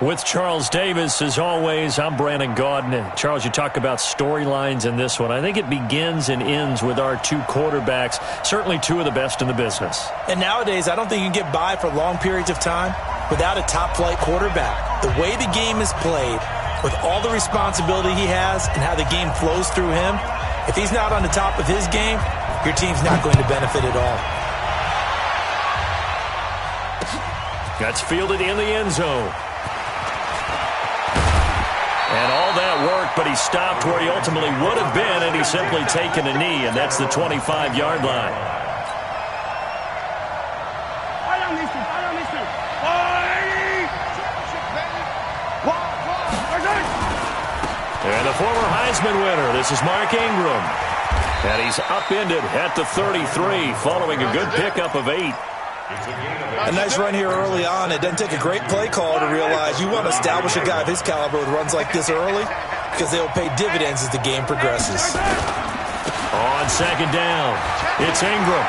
With Charles Davis, as always, I'm Brandon Gaudin. Charles, you talk about storylines in this one. I think it begins and ends with our two quarterbacks, certainly two of the best in the business. And nowadays, I don't think you can get by for long periods of time without a top-flight quarterback. The way the game is played, with all the responsibility he has and how the game flows through him, if he's not on the top of his game, your team's not going to benefit at all. That's fielded in the end zone. And all that work, but he stopped where he ultimately would have been, and he's simply taken a knee, and that's the 25-yard line. And the former Heisman winner, this is Mark Ingram. And he's upended at the 33, following a good pickup of 8. A nice run here early on. It doesn't take a great play call to realize you want to establish a guy of his caliber with runs like this early because they'll pay dividends as the game progresses. On second down, it's Ingram.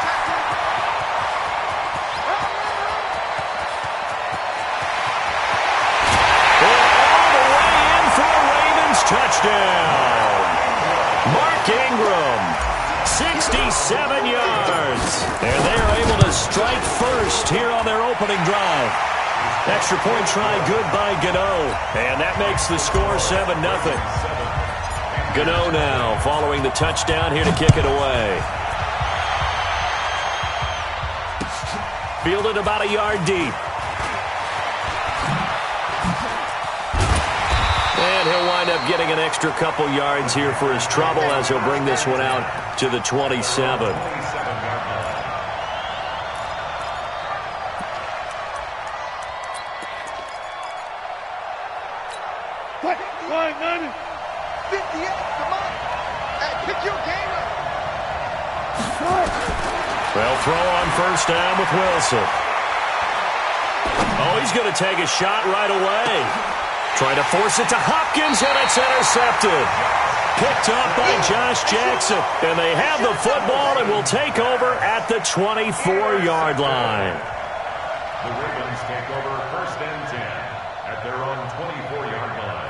And all the way in for a Ravens touchdown. Mark Ingram, 67 yards. And they are able to strike first here on their opening drive. Extra point try good by Gano. And that makes the score 7-0. Gano now following the touchdown here to kick it away. Fielded about a yard deep. And he'll wind up getting an extra couple yards here for his trouble as he'll bring this one out to the 27. They'll throw on first down with Wilson. Oh, he's going to take a shot right away. Trying to force it to Hopkins, and it's intercepted. Picked up by Josh Jackson. And they have the football and will take over at the 24-yard line. The Ravens take over first and 10 at their own 24-yard line.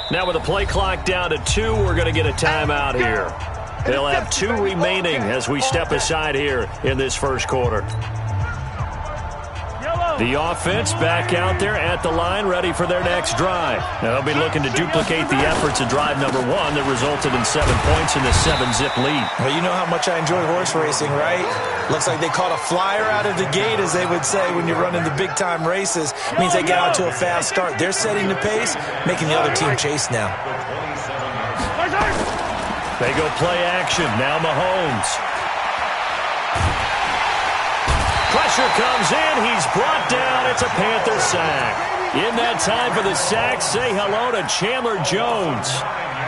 Now with the play clock down to 2, we're going to get a timeout here. They'll have 2 remaining as we step aside here in this first quarter. The offense back out there at the line, ready for their next drive. Now they'll be looking to duplicate the efforts of drive number 1 that resulted in 7 points in the 7-zip lead. Well, you know how much I enjoy horse racing, right? Looks like they caught a flyer out of the gate, as they would say when you're running the big-time races. It means they get out to a fast start. They're setting the pace, making the other team chase now. They go play action. Now Mahomes. Pressure comes in. He's brought down. It's a Panther sack. In that time for the sack, say hello to Chandler Jones.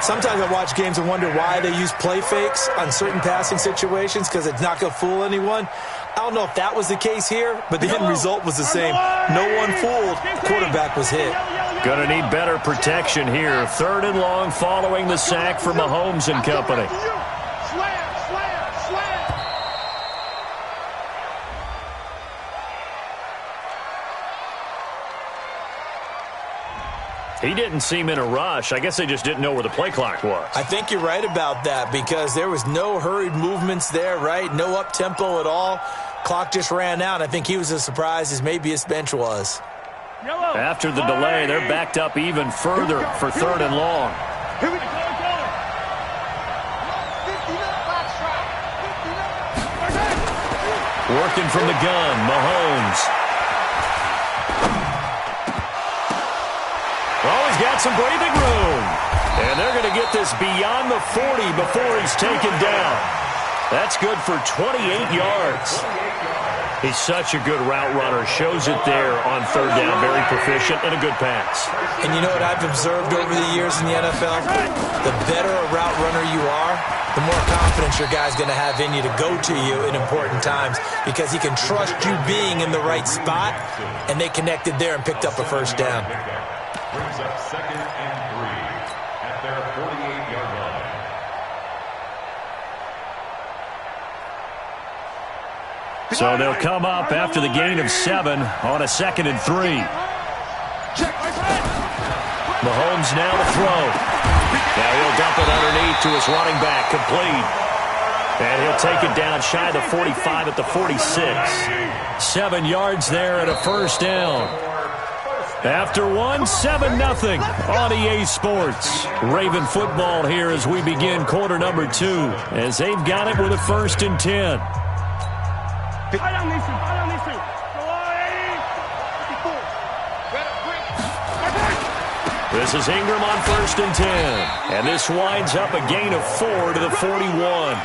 Sometimes I watch games and wonder why they use play fakes on certain passing situations because it's not going to fool anyone. I don't know if that was the case here, but the end result was the same. No one fooled. Quarterback was hit. Going to need better protection here. 3rd and long following the sack for Mahomes and company. He didn't seem in a rush. I guess they just didn't know where the play clock was. I think you're right about that because there was no hurried movements there, right? No up-tempo at all. Clock just ran out. I think he was as surprised as maybe his bench was. After the delay, they're backed up even further for 3rd and long. Working from the gun, Mahomes. Oh, he's got some breathing room. And they're going to get this beyond the 40 before he's taken down. That's good for 28 yards. He's such a good route runner. Shows it there on third down. Very proficient and a good pass. And you know what I've observed over the years in the NFL? The better a route runner you are, the more confidence your guy's going to have in you to go to you in important times because he can trust you being in the right spot, and they connected there and picked up a first down. Brings up 2nd and 3 at their 48-yard line. So they'll come up after the gain of 7 on a 2nd and 3. Mahomes now to throw. Now he'll dump it underneath to his running back, complete. And he'll take it down shy of the 45 at the 46. 7 yards there and a first down. After 1, 7-0 on EA Sports. Raven football here as we begin quarter number 2, as they've got it with a 1st and 10. This is Ingram on 1st and 10. And this winds up a gain of 4 to the 41.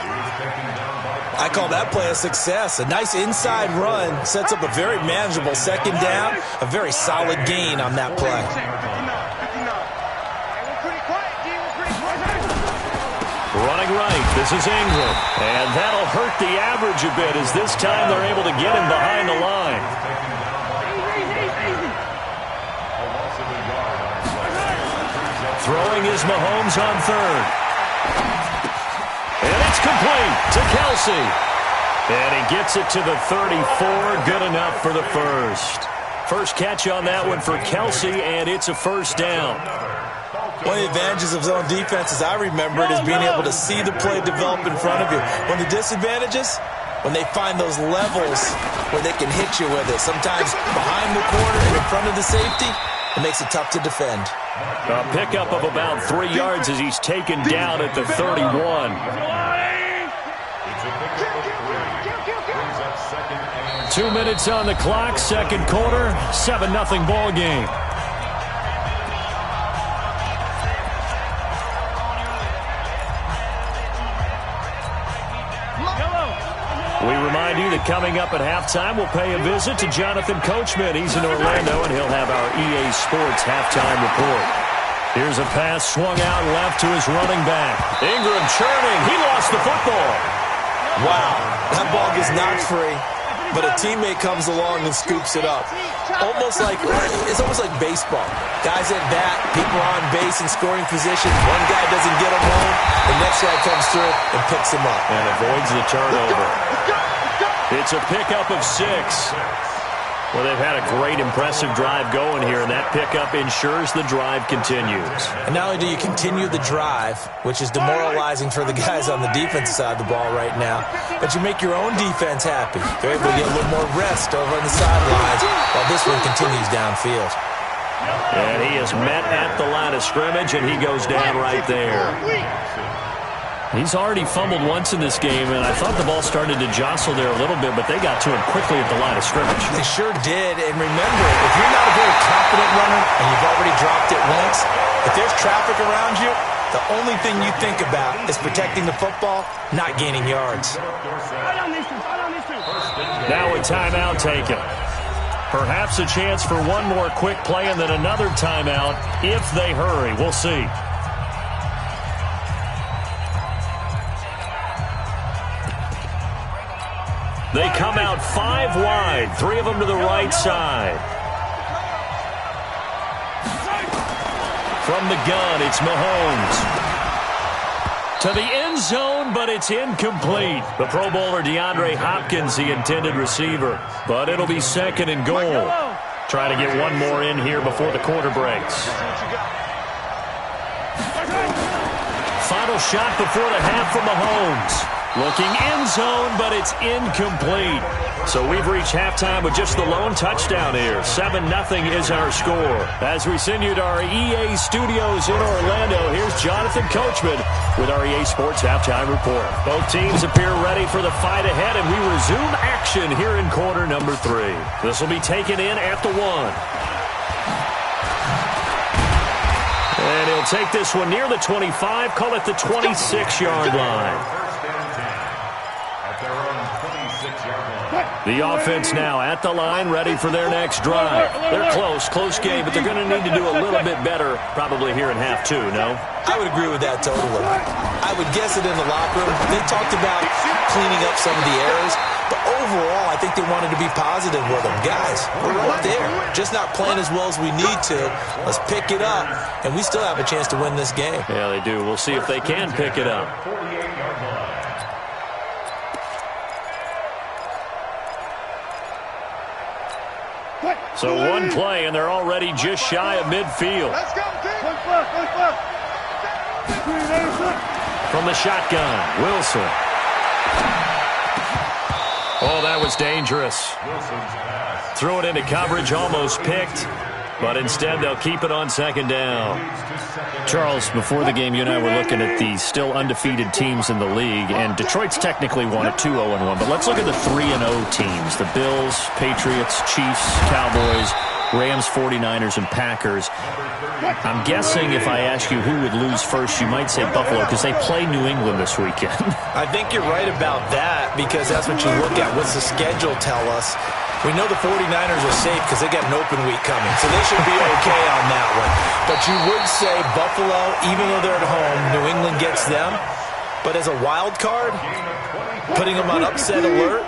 I call that play a success. A nice inside run sets up a very manageable 2nd down. A very solid gain on that play. Running right, this is Ingram. And that'll hurt the average a bit as this time they're able to get him behind the line. Throwing is Mahomes on 3rd. And it's complete to Kelsey. And he gets it to the 34. Good enough for the first. First catch on that one for Kelsey, and it's a first down. One of the advantages of zone defense, as I remember it, is being able to see the play develop in front of you. One of the disadvantages, when they find those levels where they can hit you with it. Sometimes behind the corner and in front of the safety, it makes it tough to defend. A pickup of about 3 yards as he's taken down at the 31. 2 minutes on the clock, 2nd quarter, 7-0 ball game. We remind you that coming up at halftime, we'll pay a visit to Jonathan Coachman. He's in Orlando, and he'll have our EA Sports halftime report. Here's a pass swung out left to his running back. Ingram churning. He lost the football. Wow, that ball gets knocked free, but a teammate comes along and scoops it up. It's almost like baseball. Guys at bat, people are on base in scoring position. One guy doesn't get him home, the next guy comes through and picks him up. And avoids the turnover. It's a pickup of 6. Well, they've had a great, impressive drive going here, and that pickup ensures the drive continues. And not only do you continue the drive, which is demoralizing for the guys on the defensive side of the ball right now, but you make your own defense happy. They're able to get a little more rest over on the sidelines while this one continues downfield. And he is met at the line of scrimmage, and he goes down right there. He's already fumbled once in this game, and I thought the ball started to jostle there a little bit, but they got to him quickly at the line of scrimmage. They sure did, and remember, if you're not a very confident runner and you've already dropped it once, if there's traffic around you, the only thing you think about is protecting the football, not gaining yards. Now a timeout taken. Perhaps a chance for one more quick play and then another timeout if they hurry. We'll see. They come out 5 wide, 3 of them to the right side. From the gun, it's Mahomes. To the end zone, but it's incomplete. The Pro Bowler DeAndre Hopkins, the intended receiver. But it'll be 2nd and goal. Try to get one more in here before the quarter breaks. Final shot before the half from Mahomes. Looking end zone, but it's incomplete. So we've reached halftime with just the lone touchdown here. 7-0 is our score. As we send you to our EA studios in Orlando, here's Jonathan Coachman with our EA Sports halftime report. Both teams appear ready for the fight ahead, and we resume action here in quarter number 3. This will be taken in at the 1. And he'll take this one near the 25, call it the 26-yard line. At their own 26-yard line. The offense now at the line, ready for their next drive. They're close game, but they're going to need to do a little bit better probably here in half two, no? I would agree with that totally. I would guess it in the locker room. They talked about cleaning up some of the errors, but overall, I think they wanted to be positive with them. Guys, we're right there. Just not playing as well as we need to. Let's pick it up, and we still have a chance to win this game. Yeah, they do. We'll see if they can pick it up. So one play, and they're already just shy of midfield. Let's go, team. From the shotgun, Wilson. Oh, that was dangerous. Threw it into coverage, almost picked, but instead they'll keep it on second down. Charles, before the game, you and I were looking at the still undefeated teams in the league, and Detroit's technically won at 2-0-1, but let's look at the 3-0 teams. The Bills, Patriots, Chiefs, Cowboys, Rams, 49ers, and Packers. I'm guessing if I ask you who would lose first, you might say Buffalo because they play New England this weekend. I think you're right about that because that's what you look at. What's the schedule tell us? We know the 49ers are safe because they got an open week coming, so they should be okay on that one. But you would say Buffalo, even though they're at home, New England gets them. But as a wild card, putting them on upset alert,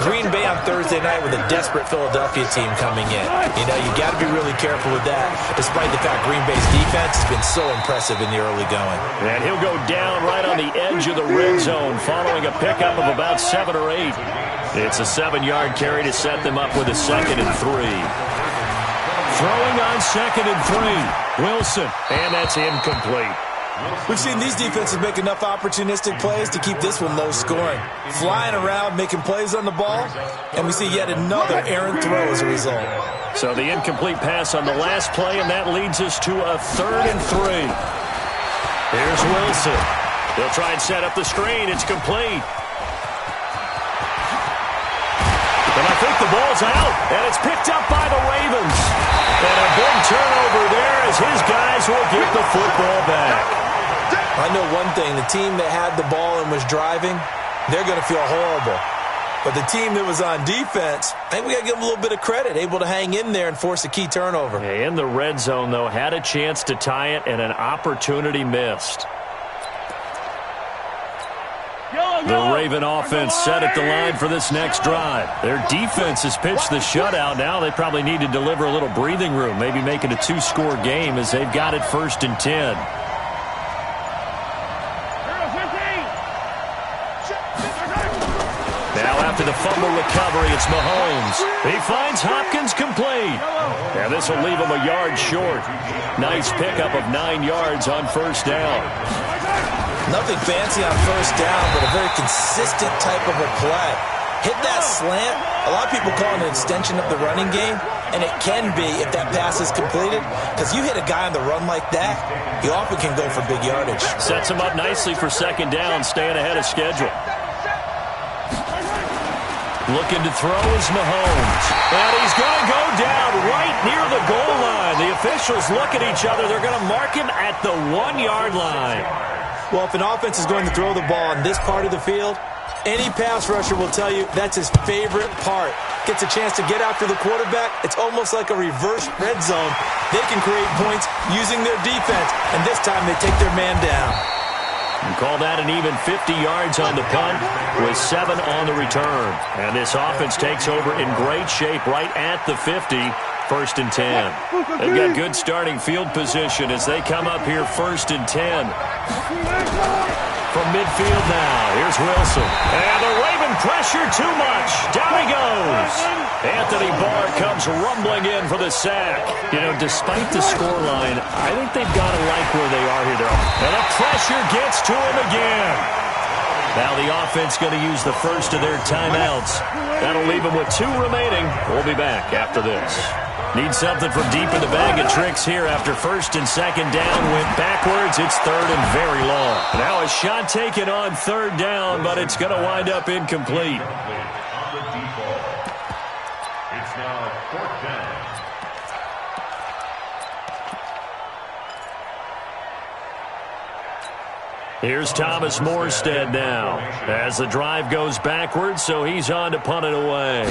Green Bay on Thursday night with a desperate Philadelphia team coming in. You know, you got to be really careful with that, despite the fact Green Bay's defense has been so impressive in the early going. And he'll go down right on the edge of the red zone following a pickup of about 7 or 8. It's a 7-yard carry to set them up with a 2nd and 3. Throwing on 2nd and 3. Wilson, and that's incomplete. We've seen these defenses make enough opportunistic plays to keep this one low scoring. Flying around, making plays on the ball, and we see yet another errant throw as a result. So the incomplete pass on the last play, and that leads us to a 3rd and 3. Here's Wilson. They'll try and set up the screen. It's complete. And I think the ball's out, and it's picked up by the Ravens. And a big turnover there as his guys will get the football back. I know one thing, the team that had the ball and was driving, they're going to feel horrible. But the team that was on defense, I think we got to give them a little bit of credit, able to hang in there and force a key turnover. In the red zone, though, had a chance to tie it and an opportunity missed. The Raven offense set at the line for this next drive. Their defense has pitched the shutout. Now they probably need to deliver a little breathing room, maybe make it a 2-score game as they've got it 1st and 10. Now after the fumble recovery, it's Mahomes. He finds Hopkins complete. And this will leave him a yard short. Nice pickup of 9 yards on 1st down. Nothing fancy on 1st down, but a very consistent type of a play. Hit that slant. A lot of people call it an extension of the running game, and it can be if that pass is completed, because you hit a guy on the run like that, he often can go for big yardage. Sets him up nicely for 2nd down, staying ahead of schedule. Looking to throw is Mahomes. And he's going to go down right near the goal line. The officials look at each other. They're going to mark him at the 1-yard line. Well, if an offense is going to throw the ball in this part of the field, any pass rusher will tell you that's his favorite part. Gets a chance to get after the quarterback. It's almost like a reverse red zone. They can create points using their defense, and this time they take their man down. And call that an even 50 yards on the punt with 7 on the return. And this offense takes over in great shape right at the 50. 1st and 10. They've got good starting field position as they come up here 1st and 10. From midfield now, here's Wilson. And the Raven pressure too much. Down he goes. Anthony Barr comes rumbling in for the sack. You know, despite the scoreline, I think they've got to like where they are here. And the pressure gets to him again. Now the offense going to use the first of their timeouts. That'll leave them with 2 remaining. We'll be back after this. Need something from deep in the bag of tricks here after 1st and 2nd down. Went backwards. It's 3rd and very long. Now a shot taken on 3rd down, but it's going to wind up incomplete. On the default. It's now 4th down. Here's Thomas Morstead now as the drive goes backwards, so he's on to punt it away.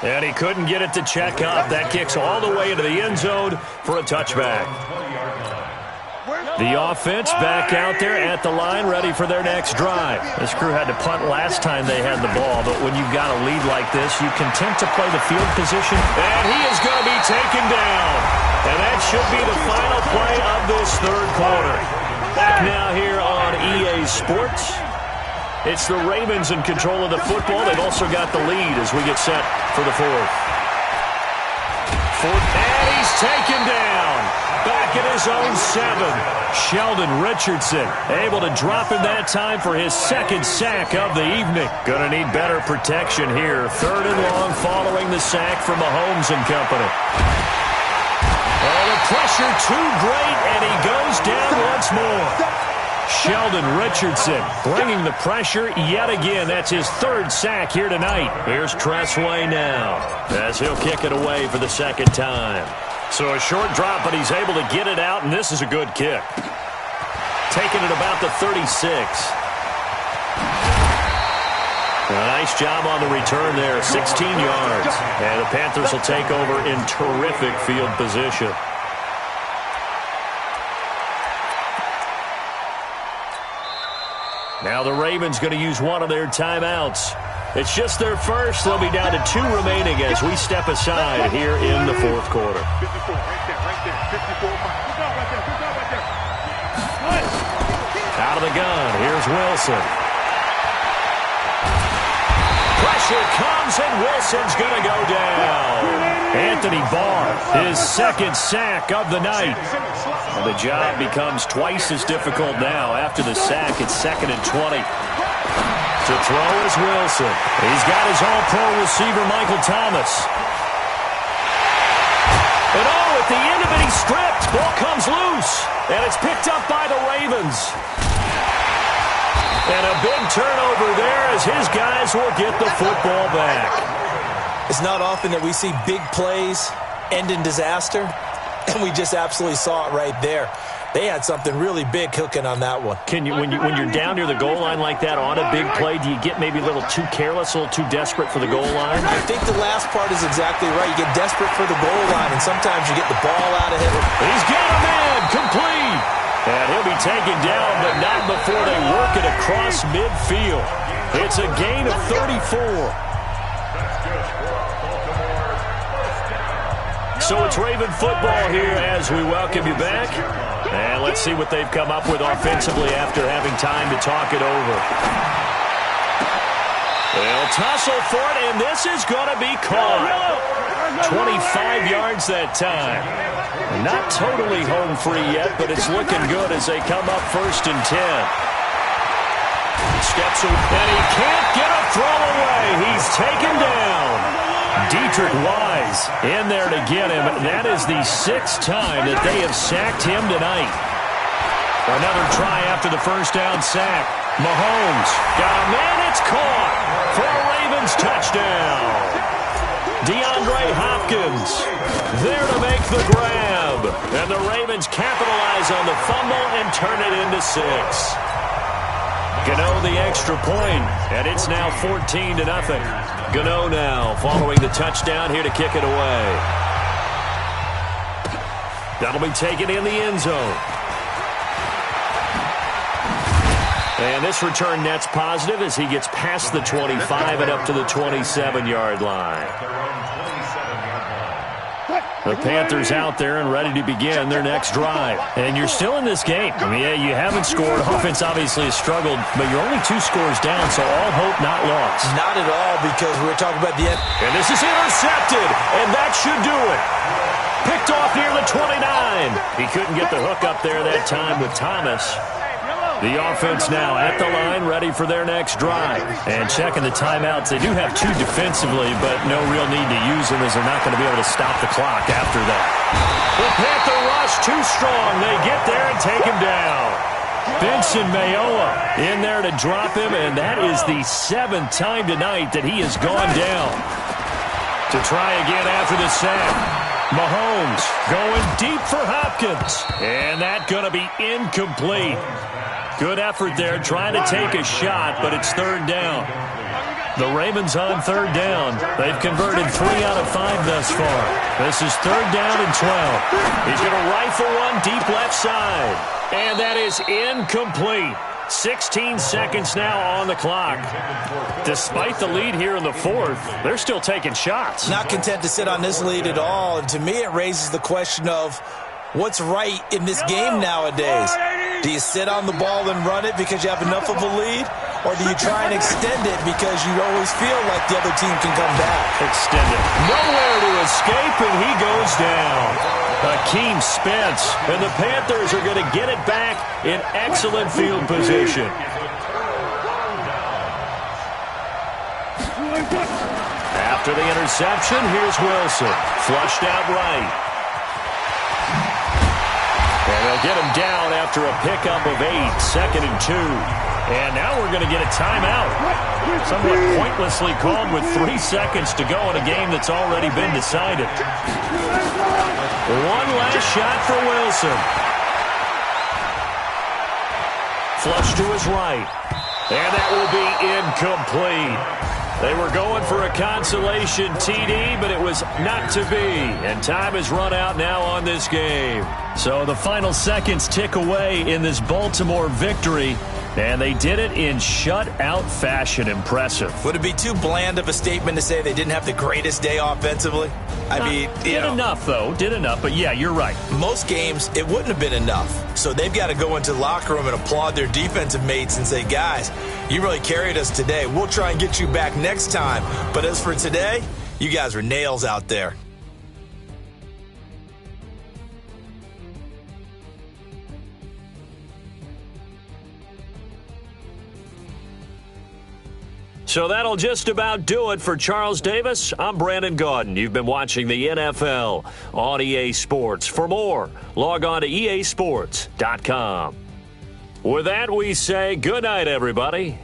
And he couldn't get it to check up. That kicks all the way into the end zone for a touchback. The offense back out there at the line, ready for their next drive. This crew had to punt last time they had the ball, but when you've got a lead like this, you content to play the field position. And he is going to be taken down. And that should be the final play of this third quarter. Back now here on EA Sports. It's the Ravens in control of the football. They've also got the lead as we get set for the fourth. And he's taken down. Back at his own 7. Sheldon Richardson able to drop him that time for his second sack of the evening. Going to need better protection here. 3rd and long following the sack from Mahomes and company. Oh, the pressure too great, and he goes down once more. Sheldon Richardson bringing the pressure yet again. That's his 3rd sack here tonight. Here's Tressway now as he'll kick it away for the second time. So a short drop, but he's able to get it out, and this is a good kick. Taking it about the 36. A nice job on the return there, 16 yards. And the Panthers will take over in terrific field position. Now the Ravens going to use one of their timeouts. It's just their first. They'll be down to 2 remaining as we step aside here in the fourth quarter. Out of the gun, here's Wilson. Pressure comes, and Wilson's going to go down. Anthony Barr, his 2nd sack of the night. And the job becomes twice as difficult now. After the sack, it's 2nd and 20. To throw is Wilson. He's got his all-pro receiver, Michael Thomas. And oh, at the end of it, he's stripped. Ball comes loose. And it's picked up by the Ravens. And a big turnover there as his guys will get the football back. It's not often that we see big plays end in disaster, and we just absolutely saw it right there. They had something really big cooking on that one. Can you, when you're down near the goal line like that on a big play, do you get maybe a little too careless, a little too desperate for the goal line? I think the last part is exactly right. You get desperate for the goal line, and sometimes you get the ball out of him. He's got a man, complete. And he'll be taken down, but not before they work it across midfield. It's a gain of 34. So it's Raven football here as we welcome you back. And let's see what they've come up with offensively after having time to talk it over. They'll tussle for it, and this is going to be caught. 25 yards that time. Not totally home free yet, but it's looking good as they come up 1st and 10. Steps and he can't get a throw away. He's taken down. Dietrich Wise in there to get him. That is the 6th time that they have sacked him tonight. Another try after the first down sack. Mahomes got a man. It's caught for a Ravens touchdown. DeAndre Hopkins there to make the grab. And the Ravens capitalize on the fumble and turn it into 6. Gano the extra point, and it's now 14-0. Gano now following the touchdown here to kick it away. That'll be taken in the end zone. And this return net's positive as he gets past the 25 and up to the 27-yard line. The Panthers out there and ready to begin their next drive. And you're still in this game. I mean, yeah, you haven't scored. Offense obviously has struggled, but you're only 2 scores down, so all hope not lost. Not at all, because we're talking about the end. And this is intercepted, and that should do it. Picked off near the 29. He couldn't get the hook up there that time with Thomas. The offense now at the line, ready for their next drive. And checking the timeouts. They do have 2 defensively, but no real need to use them as they're not going to be able to stop the clock after that. The Panther rush too strong. They get there and take him down. Benson Mayowa in there to drop him, and that is the 7th time tonight that he has gone down. To try again after the sack. Mahomes going deep for Hopkins. And that's going to be incomplete. Good effort there trying to take a shot, but it's third down. The Ravens on third down. They've converted 3 out of 5 thus far. This is third down and 12. He's going to rifle one deep left side. And that is incomplete. 16 seconds now on the clock. Despite the lead here in the fourth, they're still taking shots. Not content to sit on this lead at all. And to me, it raises the question of what's right in this game nowadays. Do you sit on the ball and run it because you have enough of a lead? Or do you try and extend it because you always feel like the other team can come back? Extend it. Nowhere to escape, and he goes down. Akeem Spence, and the Panthers are going to get it back in excellent field position. After the interception, here's Wilson. Flushed out right. And they'll get him down after a pickup of 8, 2nd and 2. And now we're going to get a timeout. Somewhat pointlessly called with 3 seconds to go in a game that's already been decided. One last shot for Wilson. Flush to his right. And that will be incomplete. They were going for a consolation TD, but it was not to be. And time has run out now on this game. So the final seconds tick away in this Baltimore victory. And they did it in shutout fashion. Impressive. Would it be too bland of a statement to say they didn't have the greatest day offensively? I mean, did enough, though. Did enough. But, yeah, you're right. Most games, it wouldn't have been enough. So they've got to go into the locker room and applaud their defensive mates and say, guys, you really carried us today. We'll try and get you back next time. But as for today, you guys are nails out there. So that'll just about do it for Charles Davis. I'm Brandon Gaudin. You've been watching the NFL on EA Sports. For more, log on to easports.com. With that, we say good night, everybody.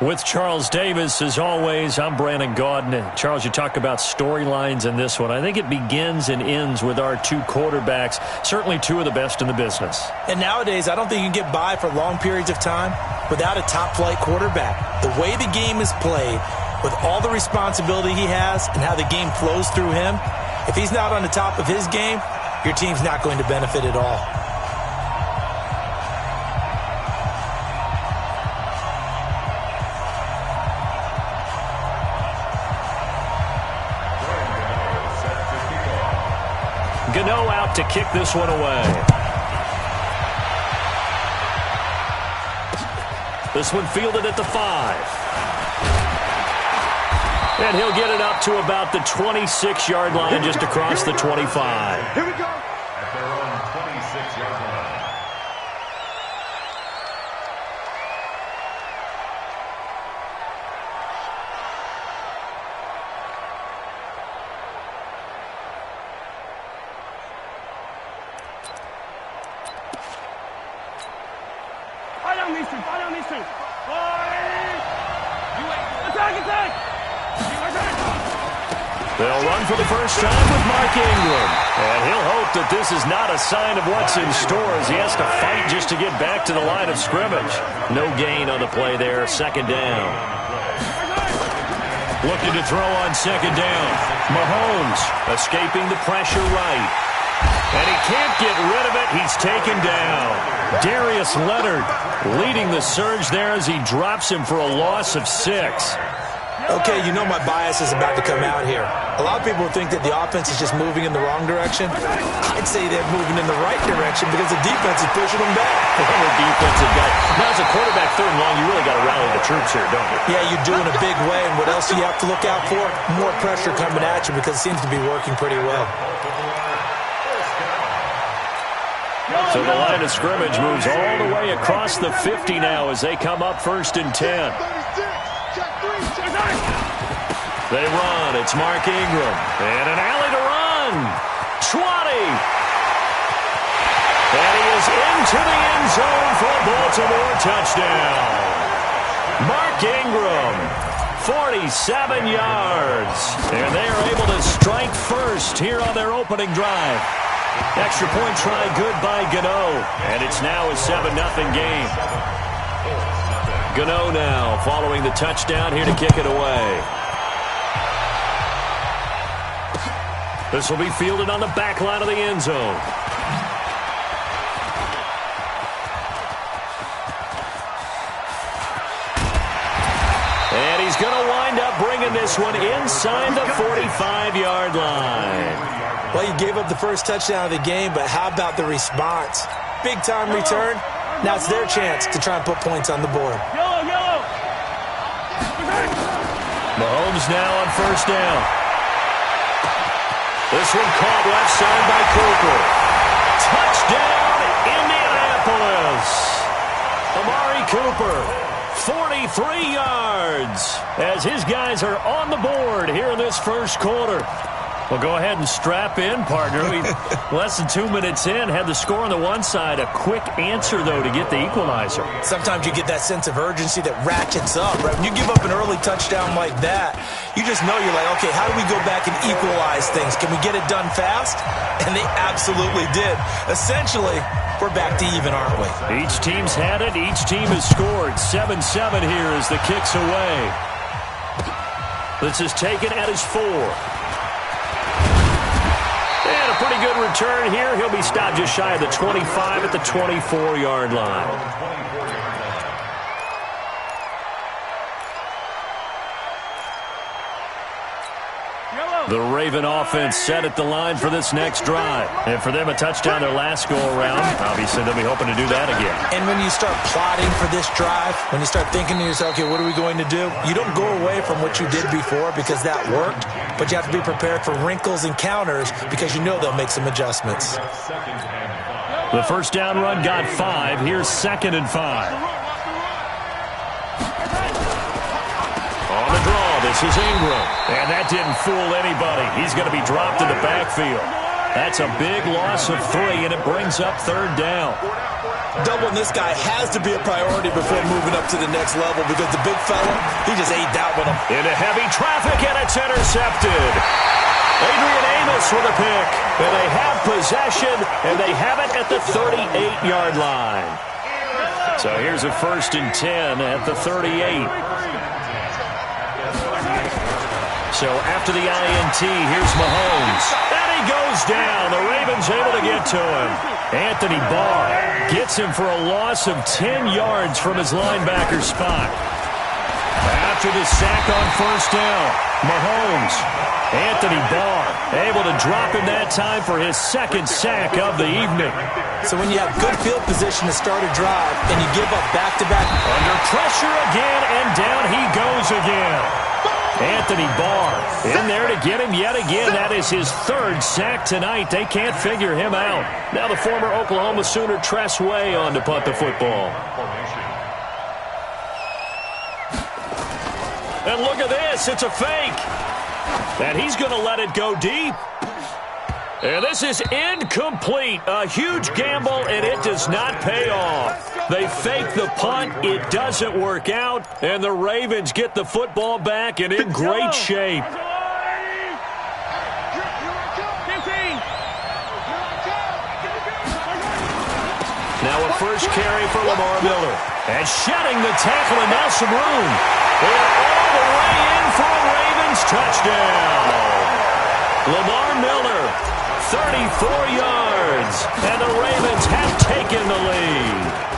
With Charles Davis, as always, I'm Brandon Gaudin. Charles, you talk about storylines in this one. I think it begins and ends with our two quarterbacks, certainly two of the best in the business. And nowadays, I don't think you can get by for long periods of time without a top-flight quarterback. The way the game is played, with all the responsibility he has and how the game flows through him, if he's not on the top of his game, your team's not going to benefit at all. Gano out to kick this one away. This one fielded at the 5. And he'll get it up to about the 26-yard line, just across the 25. Here we go. At their own 26-yard line. They'll run for the first time with Mark Ingram. And he'll hope that this is not a sign of what's in store as he has to fight just to get back to the line of scrimmage. No gain on the play there, second down. Looking to throw on second down. Mahomes escaping the pressure right. And he can't get rid of it. He's taken down. Darius Leonard leading the surge there as he drops him for a loss of 6. Okay, you know my bias is about to come out here. A lot of people think that the offense is just moving in the wrong direction. I'd say they're moving in the right direction because the defense is pushing them back. Former defensive guy. Now, as a quarterback, third and long, you really got to rally the troops here, don't you? Yeah, you do in a big way. And what else do you have to look out for? More pressure coming at you because it seems to be working pretty well. So the line of scrimmage moves all the way across the 50 now as they come up first and 10. They run. It's Mark Ingram. And an alley to run. 20. And he is into the end zone for a Baltimore touchdown. Mark Ingram, 47 yards. And they are able to strike first here on their opening drive. Extra point try good by Gano. And it's now a 7-0 game. Gano now following the touchdown here to kick it away. This will be fielded on the back line of the end zone. And he's going to wind up bringing this one inside the 45-yard line. Well, you gave up the first touchdown of the game, but how about the response? Big-time return. Now it's their chance to try and put points on the board. Mahomes now on first down. This one caught left side by Cooper. Touchdown, Indianapolis. Amari Cooper, 43 yards as his guys are on the board here in this first quarter. Well, go ahead and strap in, partner. Less than 2 minutes in, had the score on the one side. A quick answer, though, to get the equalizer. Sometimes you get that sense of urgency that ratchets up, right? When you give up an early touchdown like that, you just know you're like, okay, how do we go back and equalize things? Can we get it done fast? And they absolutely did. Essentially, we're back to even, aren't we? Each team's had it. Each team has scored. 7-7 here as the kick's away. This is taken at his 4. And a pretty good return here. He'll be stopped just shy of the 25 at the 24-yard line. The Raven offense set at the line for this next drive. And for them, a touchdown their last go-around. Obviously, they'll be hoping to do that again. And when you start plotting for this drive, when you start thinking to yourself, okay, what are we going to do? You don't go away from what you did before because that worked, but you have to be prepared for wrinkles and counters because you know they'll make some adjustments. The first down run got 5. Here's 2nd and 5. On the draw, this is Ingram. And that didn't fool anybody. He's going to be dropped in the backfield. That's a big loss of 3, and it brings up third down. Doubling this guy has to be a priority before moving up to the next level because the big fella, he just ate that with him. Into heavy traffic, and it's intercepted. Adrian Amos with a pick. And they have possession, and they have it at the 38-yard line. So here's a 1st and 10 at the 38. So after the INT, here's Mahomes. And he goes down. The Ravens able to get to him. Anthony Barr gets him for a loss of 10 yards from his linebacker spot. After the sack on 1st down, Mahomes, Anthony Barr, able to drop him that time for his 2nd sack of the evening. So when you have good field position to start a drive and you give up back-to-back. Under pressure again, and down he goes again. Anthony Barr in there to get him yet again. That is his 3rd sack tonight. They can't figure him out. Now the former Oklahoma Sooner Tress Way on to punt the football. And look at this. It's a fake. And he's going to let it go deep. And this is incomplete. A huge gamble, and it does not pay off. They fake the punt. It doesn't work out. And the Ravens get the football back and in great shape. Now a first carry for Lamar Miller. And shedding the tackle, and now some room. And all the way in for a Ravens touchdown. Lamar Miller, 34 yards. And the Ravens have taken the lead.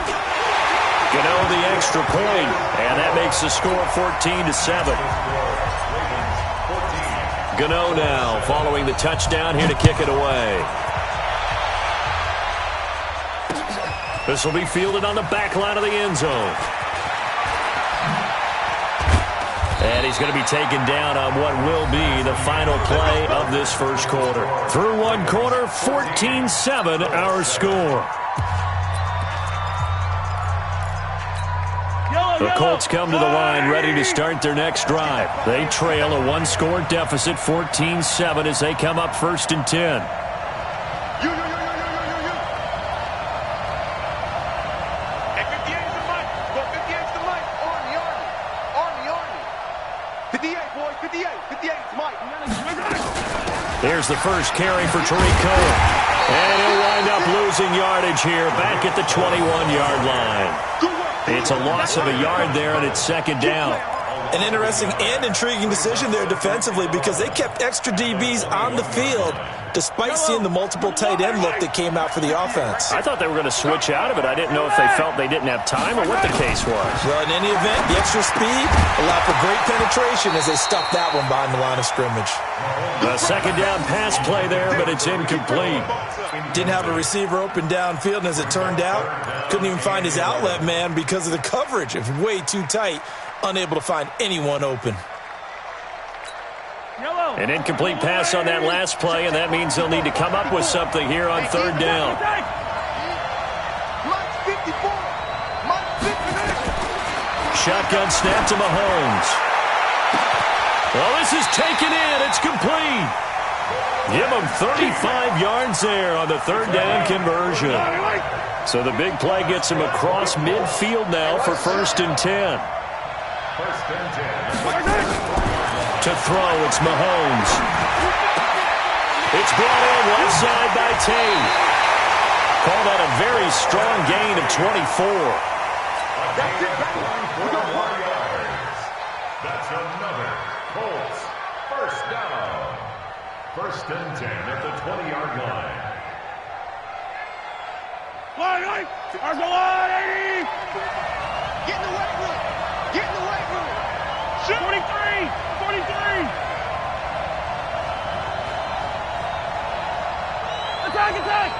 Gano the extra point, and that makes the score 14-7. Gano now following the touchdown here to kick it away. This will be fielded on the back line of the end zone. And he's going to be taken down on what will be the final play of this first quarter. Through one quarter, 14-7 our score. The Colts come to the line ready to start their next drive. They trail a one-score deficit, 14-7, as they come up 1st and 10. Here's the first carry for Tariq Cohen. And he'll wind up losing yardage here back at the 21-yard line. It's a loss of a yard there, and it's 2nd down. An interesting and intriguing decision there defensively because they kept extra DBs on the field despite seeing the multiple tight end look that came out for the offense. I thought they were going to switch out of it. I didn't know if they felt they didn't have time or what the case was. Well, in any event, the extra speed allowed for great penetration as they stuffed that one behind the line of scrimmage. A 2nd down pass play there, but it's incomplete. Didn't have a receiver open downfield, and as it turned out, couldn't even find his outlet man because of the coverage. It was way too tight, unable to find anyone open. An incomplete pass on that last play, and that means they'll need to come up with something here on 3rd down. Shotgun snap to Mahomes. Well, this is taken in. It's complete. Give him 35 yards there on the 3rd down conversion. So the big play gets him across midfield now for 1st and 10. 1st and 10. To throw, it's Mahomes. It's brought in left side by Tate. Call that a very strong gain of 24. That's another Colts 1st down. 1st and 10 at the 20-yard line. Get in the weight room. Get in the weight room. 43. 43. Attack.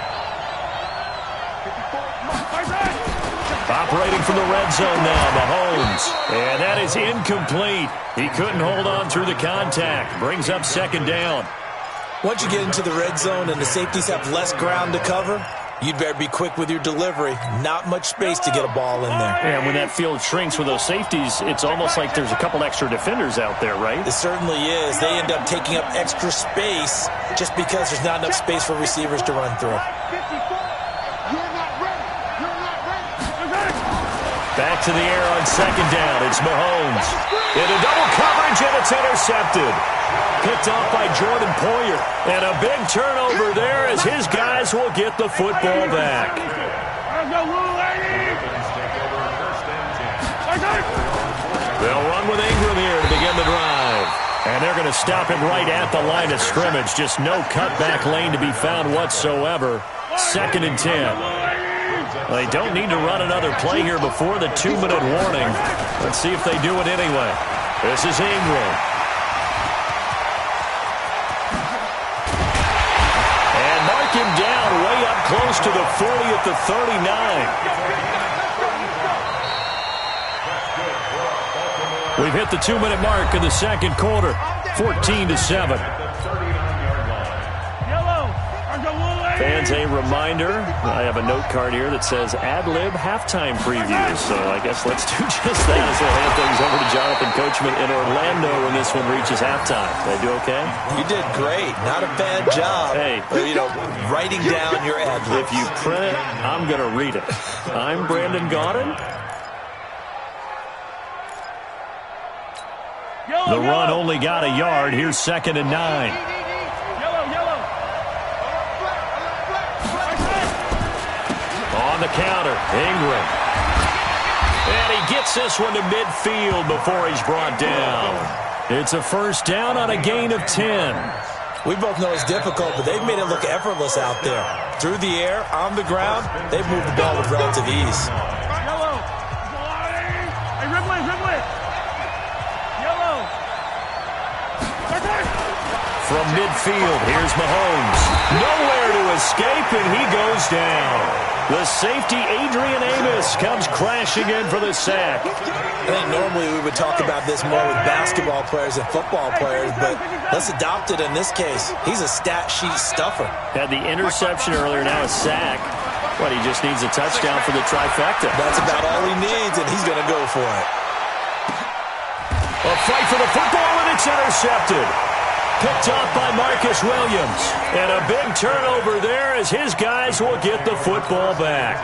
Operating from the red zone now, Mahomes. And that is incomplete. He couldn't hold on through the contact. Brings up 2nd down. Once you get into the red zone and the safeties have less ground to cover, You'd better be quick with your delivery. Not much space to get a ball in there. And when that field shrinks with those safeties, it's almost like there's a couple extra defenders out there, right? It certainly is. They end up taking up extra space just because there's not enough space for receivers to run through. Back to the air on second down. It's Mahomes. Into double coverage, and it's intercepted. Picked off by Jordan Poyer. And a big turnover there as his guys will get the football back. They'll run with Ingram here to begin the drive. And they're going to stop him right at the line of scrimmage. Just no cutback lane to be found whatsoever. 2nd and 10. They don't need to run another play here before the 2-minute warning. Let's see if they do it anyway. This is Ingram. And mark him down way up close to the 40 at the 39. We've hit the 2-minute mark in the second quarter. 14-7. Fans, a reminder, I have a note card here that says ad-lib halftime previews. So I guess let's do just that as we'll hand things over to Jonathan Coachman in Orlando when this one reaches halftime. Did I do okay? You did great. Not a bad job. Hey. Writing down your ad-libs. If you print it, I'm going to read it. I'm Brandon Gaudin. The run only got a yard. Here's 2nd and 9. On the counter, Ingram. And he gets this one to midfield before he's brought down. It's a first down on a gain of 10. We both know it's difficult, but they've made it look effortless out there. Through the air, on the ground, they've moved the ball with relative ease. Yellow. Hey, Ripley. Yellow. From midfield, here's Mahomes. Nowhere to escape, and he goes down. The safety, Adrian Amos, comes crashing in for the sack. I think normally we would talk about this more with basketball players and football players, but let's adopt it in this case. He's a stat sheet stuffer. Had the interception earlier, now a sack. But he just needs a touchdown for the trifecta. That's about all he needs, and he's going to go for it. A fight for the football, and it's intercepted. Picked off by Marcus Williams. And a big turnover there as his guys will get the football back.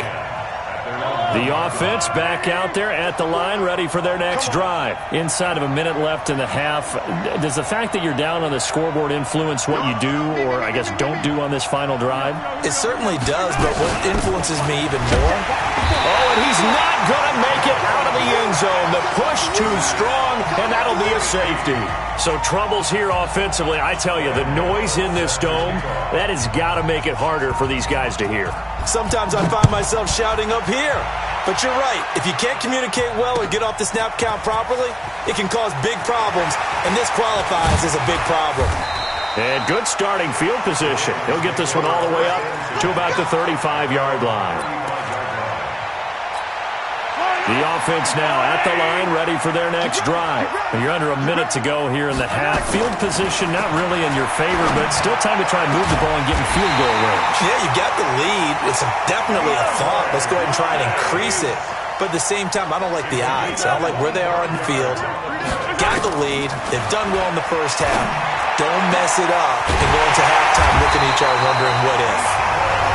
The offense back out there at the line, ready for their next drive. Inside of a minute left in the half, does the fact that you're down on the scoreboard influence what you do, or I guess don't do on this final drive? It certainly does, but what influences me even more? Oh, and he's not going to make it out of the end zone. The push too strong, and that'll be a safety. So troubles here offensively. I tell you, the noise in this dome, that has got to make it harder for these guys to hear. Sometimes I find myself shouting up here. But you're right. If you can't communicate well or get off the snap count properly, it can cause big problems, and this qualifies as a big problem. And good starting field position. He'll get this one all the way up to about the 35-yard line. The offense now at the line, ready for their next drive. You're under a minute to go here in the half. Field position not really in your favor, but still time to try and move the ball and get in field goal range. Yeah, you got the lead. It's definitely a thought. Let's go ahead and try and increase it. But at the same time, I don't like the odds. I don't like where they are in the field. Got the lead. They've done well in the first half. Don't mess it up and go into halftime looking at each other wondering what if.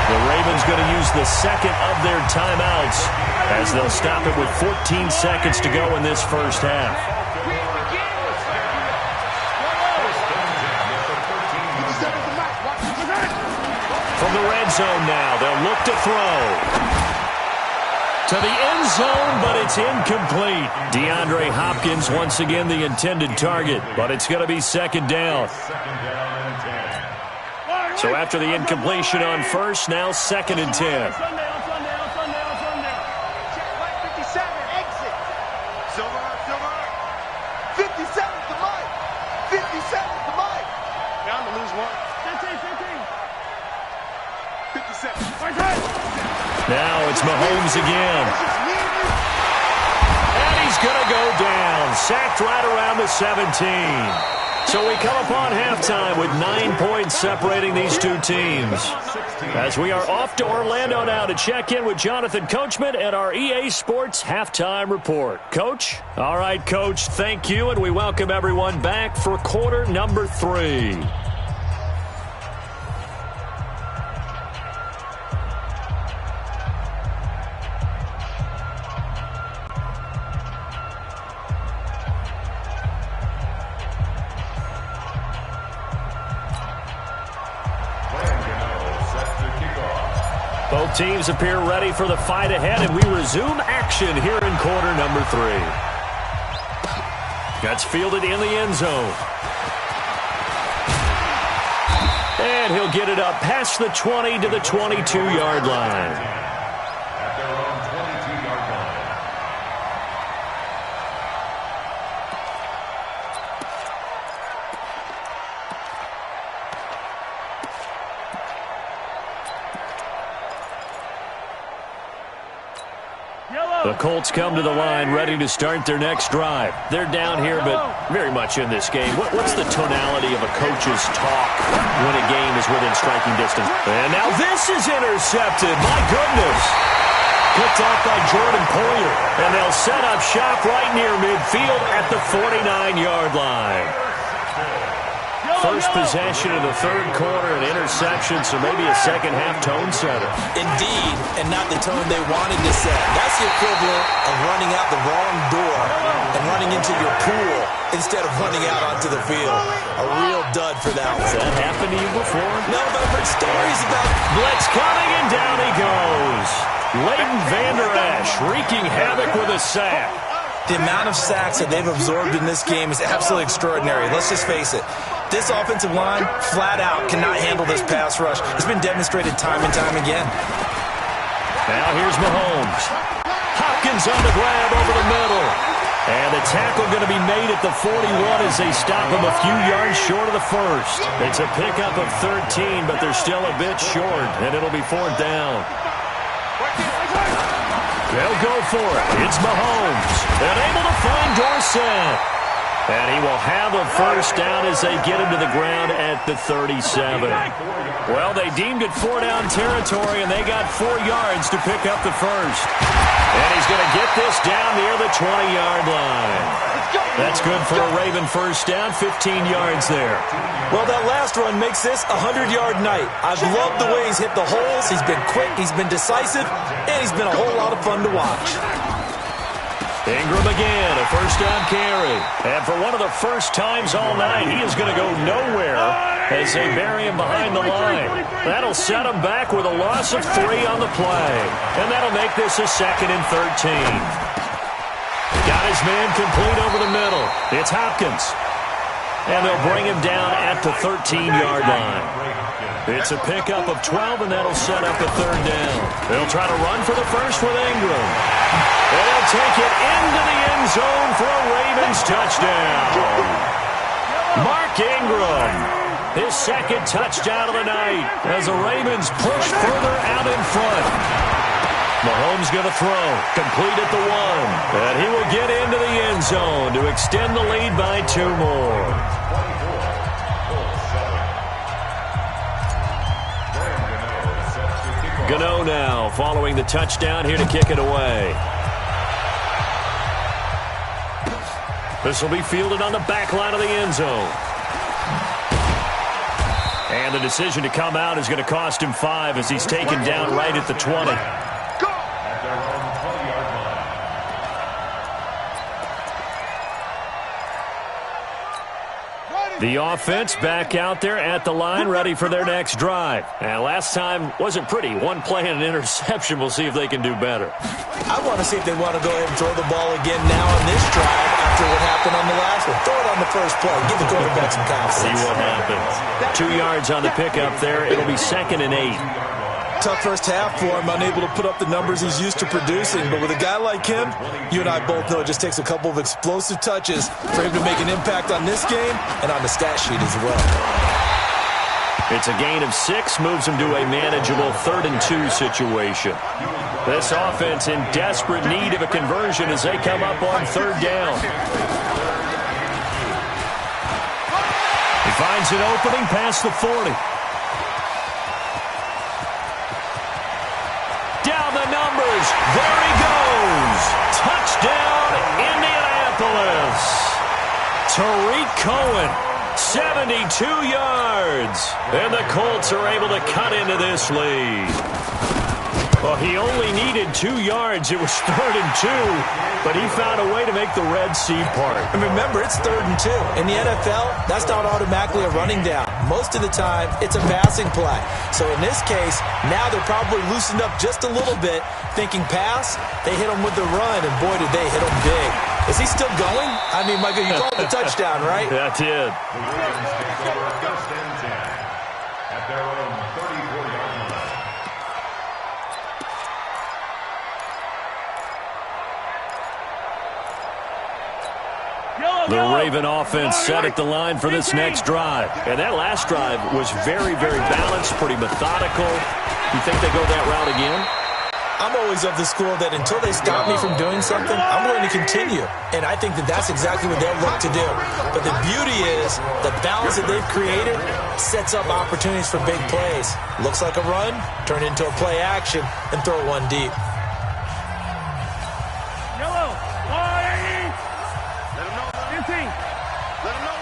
The Ravens going to use the second of their timeouts as they'll stop it with 14 seconds to go in this first half. From the red zone now, they'll look to throw. To the end zone, but it's incomplete. DeAndre Hopkins once again the intended target, but it's going to be second down. So after the incompletion on first, now 2nd and 10. Now it's Mahomes again. And he's going to go down. Sacked right around the 17. So we come upon halftime with 9 points separating these two teams. As we are off to Orlando now to check in with Jonathan Coachman at our EA Sports Halftime Report. Coach? All right, Coach, thank you, and we welcome everyone back for quarter number 3. Both teams appear ready for the fight ahead, and we resume action here in quarter number 3. That's fielded in the end zone. And he'll get it up past the 20 to the 22-yard line. At their own 22-yard line. The Colts come to the line ready to start their next drive. They're down here, but very much in this game. What's the tonality of a coach's talk when a game is within striking distance? And now this is intercepted. My goodness. Picked off by Jordan Poyer. And they'll set up shop right near midfield at the 49-yard line. First possession of the third quarter, an interception, so maybe a second-half tone setter. Indeed, and not the tone they wanted to set. That's the equivalent of running out the wrong door and running into your pool instead of running out onto the field. A real dud for that one. Has that happened to you before? No, but I've heard stories about Blitz coming, and down he goes. Leighton Vander Esch wreaking havoc with a sack. the amount of sacks that they've absorbed in this game is absolutely extraordinary. Let's just face it. This offensive line, flat out, cannot handle this pass rush. It's been demonstrated time and time again. Now here's Mahomes. Hopkins on the grab over the middle. And the tackle going to be made at the 41 as they stop him a few yards short of the first. It's a pickup of 13, but they're still a bit short, and it'll be fourth down. They'll go for it. It's Mahomes. And able to find Dorsett. And he will have a first down as they get him to the ground at the 37. Well, they deemed it 4-down territory, and they got 4 yards to pick up the first. And he's going to get this down near the 20-yard line. That's good for a Raven first down, 15 yards there. Well, that last run makes this a 100-yard night. I've loved the way he's hit the holes. He's been quick, he's been decisive, and he's been a whole lot of fun to watch. Ingram again, a first down carry. And for one of the first times all night, he is going to go nowhere as they bury him behind the line. That'll set him back with a loss of 3 on the play. And that'll make this a 2nd and 13. Got his man complete over the middle. It's Hopkins. And they'll bring him down at the 13-yard line. It's a pickup of 12, and that'll set up a 3rd down. They'll try to run for the first with Ingram. And they'll take it into the end zone for a Ravens touchdown. Mark Ingram, his 2nd touchdown of the night as the Ravens push further out in front. Mahomes going to throw, complete at the 1. And he will get into the end zone to extend the lead by 2 more. Gano now following the touchdown here to kick it away. This will be fielded on the back line of the end zone. And the decision to come out is going to cost him 5 as he's taken down right at the 20. The offense back out there at the line, ready for their next drive. And last time wasn't pretty. 1 play and an interception. We'll see if they can do better. I want to see if they want to go ahead and throw the ball again now on this drive after what happened on the last one. Throw it on the first play. Give the quarterback some confidence. See what happens. 2 yards on the pickup there. It'll be 2nd and 8. Tough first half for him, unable to put up the numbers he's used to producing. But with a guy like him, you and I both know it just takes a couple of explosive touches for him to make an impact on this game and on the stat sheet as well. It's a gain of 6, moves him to a manageable 3rd and 2 situation. This offense in desperate need of a conversion as they come up on 3rd down. finds an opening past the 40. Down the numbers. There he goes. Touchdown, Indianapolis. Tariq Cohen, 72 yards. And the Colts are able to cut into this lead. Well, he only needed 2 yards. It was 3rd and 2, but he found a way to make the Red Sea part. And remember, it's 3rd and 2. In the NFL, that's not automatically a running down. Most of the time, it's a passing play. So in this case, now they're probably loosened up just a little bit, thinking pass. They hit him with the run, and boy, did they hit him big. Is he still going? I mean, Michael, you called the touchdown, right? That's it. The Ravens take over 1st and 10 at their own 34-yard line. The Raven offense set at the line for this next drive. And that last drive was very, very balanced, pretty methodical. You think they go that route again? I'm always of the school that until they stop me from doing something, I'm going to continue. And I think that that's exactly what they'll look to do. But the beauty is the balance that they've created sets up opportunities for big plays. Looks like a run, turn into a play action, and throw one deep. Yellow. Let him know. 15. Let him know.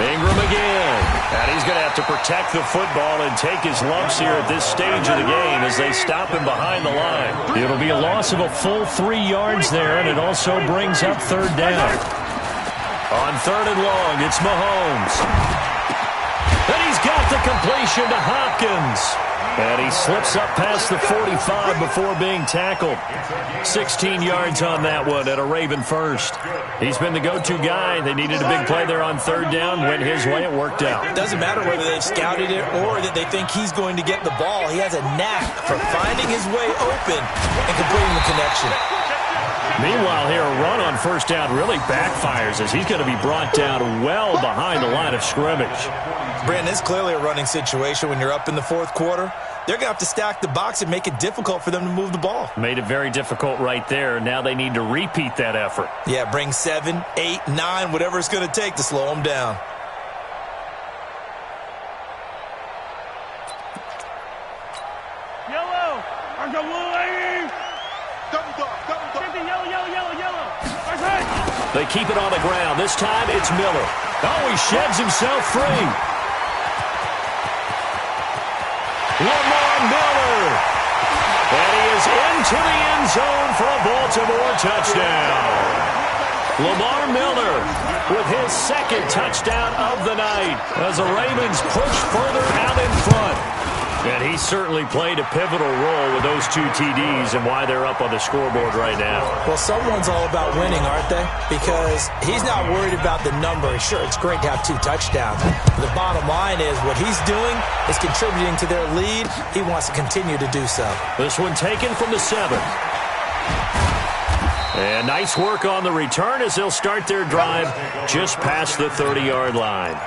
Ingram again. And he's going to have to protect the football and take his lumps here at this stage of the game as they stop him behind the line. It'll be a loss of a full 3 yards there, and it also brings up 3rd down. On 3rd and long, it's Mahomes. And he's got the completion to Hopkins. And he slips up past the 45 before being tackled. 16 yards on that one at a Raven first. He's been the go-to guy. They needed a big play there on 3rd down. Went his way. It worked out. It doesn't matter whether they've scouted it or that they think he's going to get the ball. He has a knack for finding his way open and completing the connection. Meanwhile, here, a run on 1st down really backfires as he's going to be brought down well behind the line of scrimmage. Brandon, it's clearly a running situation when you're up in the 4th quarter. They're going to have to stack the box and make it difficult for them to move the ball. Made it very difficult right there. Now they need to repeat that effort. Yeah, bring 7, 8, 9, whatever it's going to take to slow them down. Yellow. Yellow. They keep it on the ground. This time it's Miller. Oh, he sheds himself free. Lamar Miller. And he is into the end zone for a Baltimore touchdown. Lamar Miller with his 2nd touchdown of the night as the Ravens push further out in front. And he certainly played a pivotal role with those 2 TDs and why they're up on the scoreboard right now. Well, someone's all about winning, aren't they? Because he's not worried about the number. Sure, it's great to have 2 touchdowns. The bottom line is what he's doing is contributing to their lead. He wants to continue to do so. This one taken from the 7. And nice work on the return as they'll start their drive just past the 30-yard line.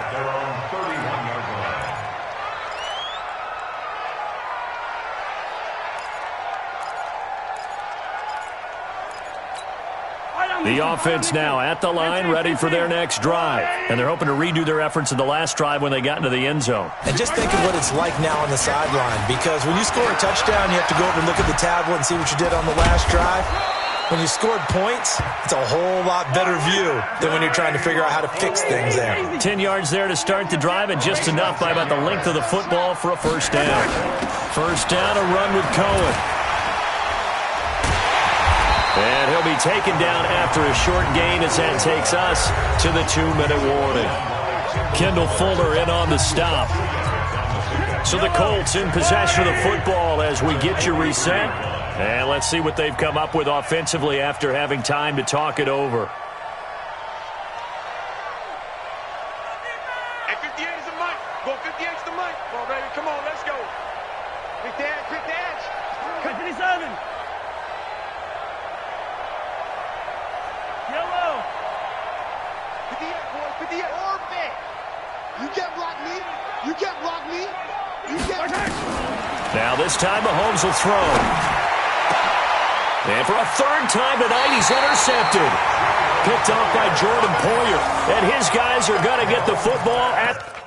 The offense now at the line, ready for their next drive. And they're hoping to redo their efforts in the last drive when they got into the end zone. And just think of what it's like now on the sideline, because when you score a touchdown, you have to go over and look at the tablet and see what you did on the last drive. When you scored points, it's a whole lot better view than when you're trying to figure out how to fix things there. 10 yards there to start the drive, and just enough by about the length of the football for a 1st down. 1st down, a run with Cohen. And he'll be taken down after a short gain as that takes us to the 2-minute warning. Kendall Fuller in on the stop. So the Colts in possession of the football as we get you reset. And let's see what they've come up with offensively after having time to talk it over. Hey, 58 is the mic. Go 58 is the mic. Come on, baby. Come on, let's go. Quick dash, quick dash. Cut 57. Yellow. 58, boys, 58. Orbit. You can't block me. You can't block me. You can't. Now this time Mahomes will throw. And for a 3rd time tonight, he's intercepted. Picked off by Jordan Poyer. And his guys are going to get the football at...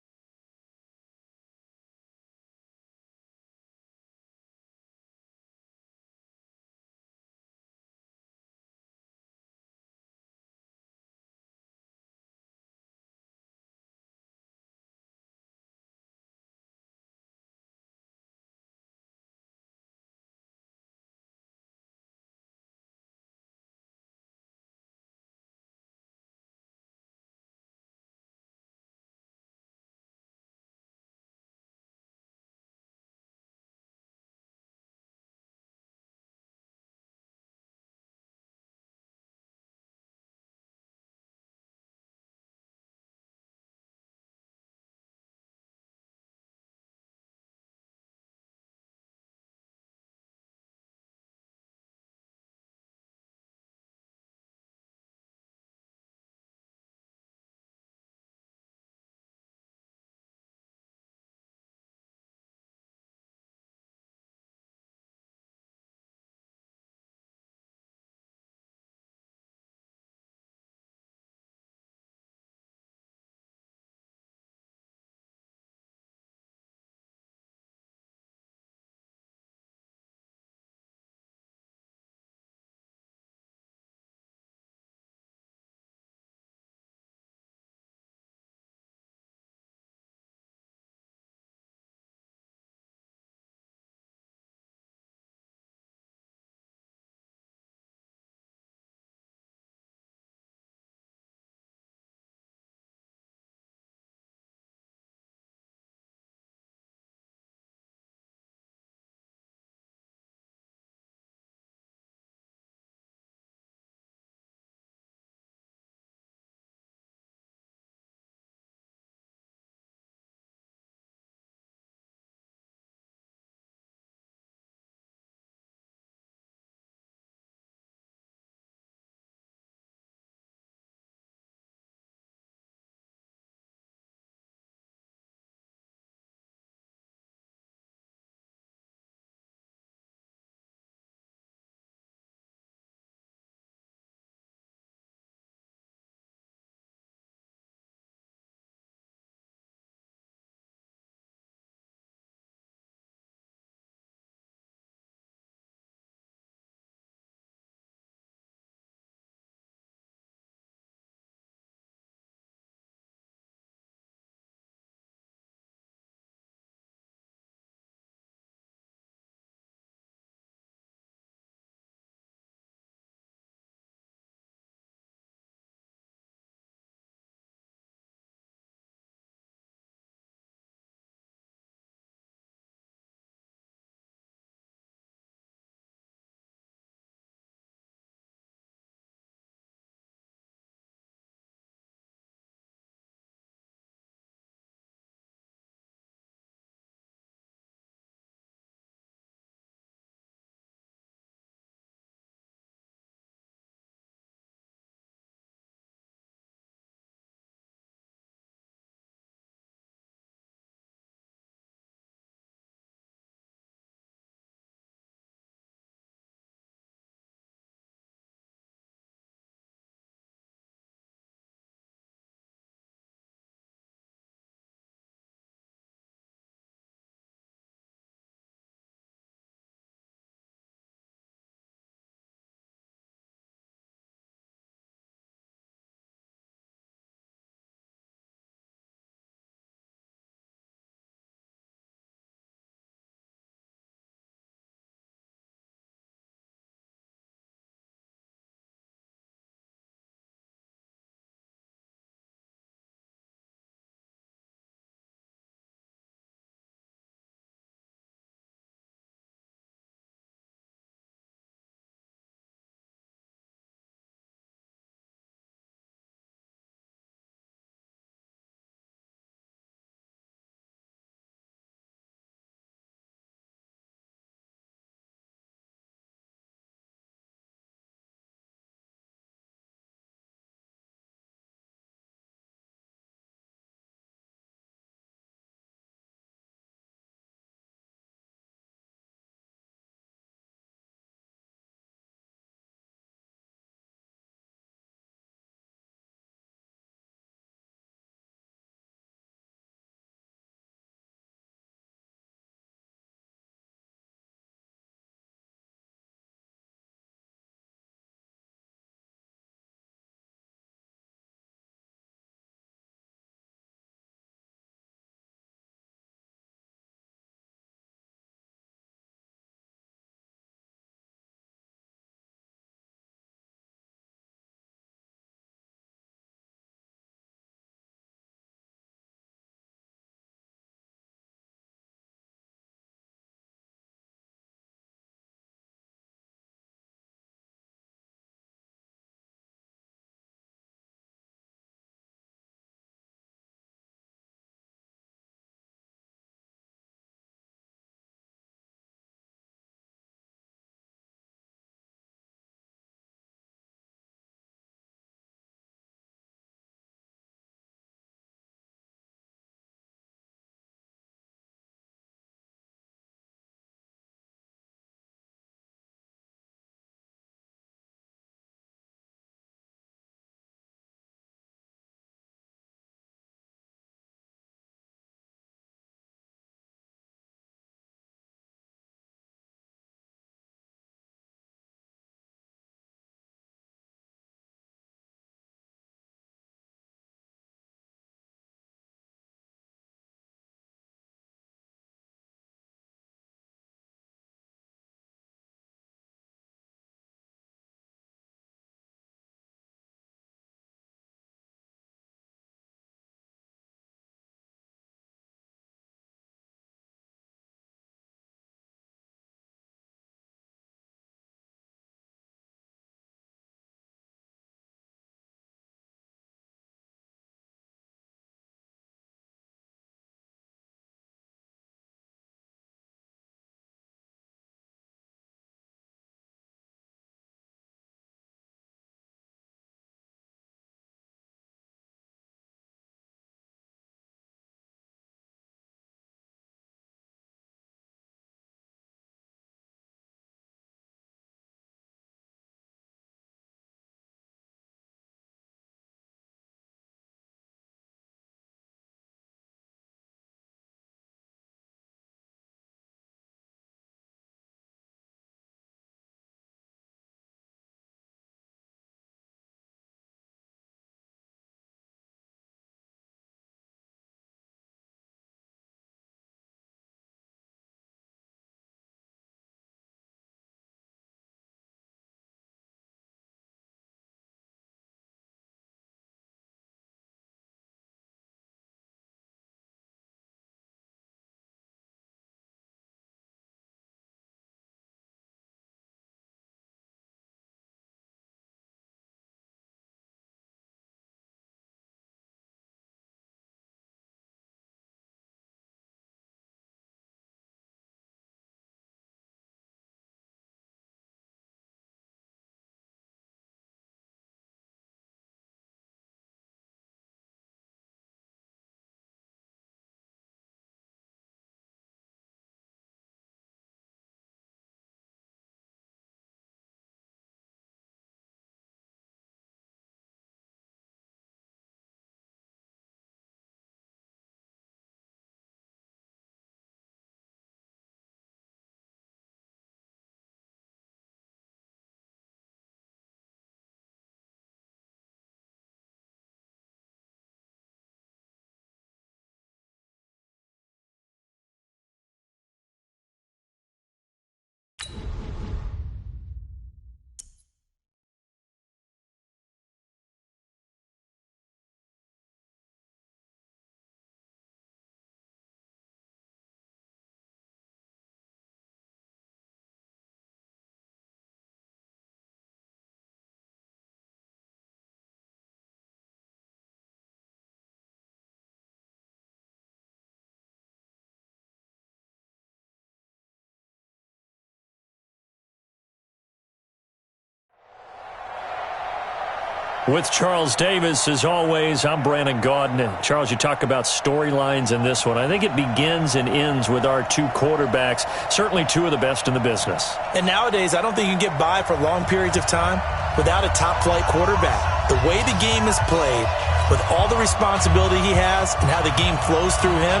With Charles Davis, as always, I'm Brandon Gaudin. And Charles, you talk about storylines in this one. I think it begins and ends with our two quarterbacks, certainly two of the best in the business. And nowadays, I don't think you can get by for long periods of time without a top-flight quarterback. The way the game is played, with all the responsibility he has and how the game flows through him,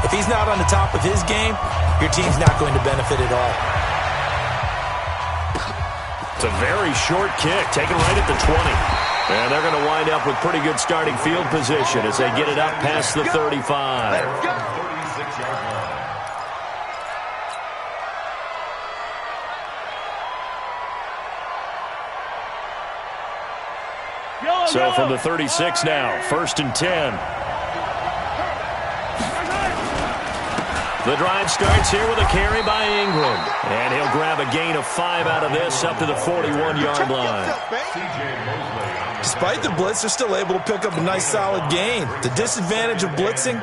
if he's not on the top of his game, your team's not going to benefit at all. It's a very short kick, taken right at the 20. And they're going to wind up with pretty good starting field position as they get it up past the 35. So from the 36 now, 1st and 10. The drive starts here with a carry by Ingram. And he'll grab a gain of 5 out of this up to the 41-yard line. Despite the blitz, they're still able to pick up a nice solid gain. The disadvantage of blitzing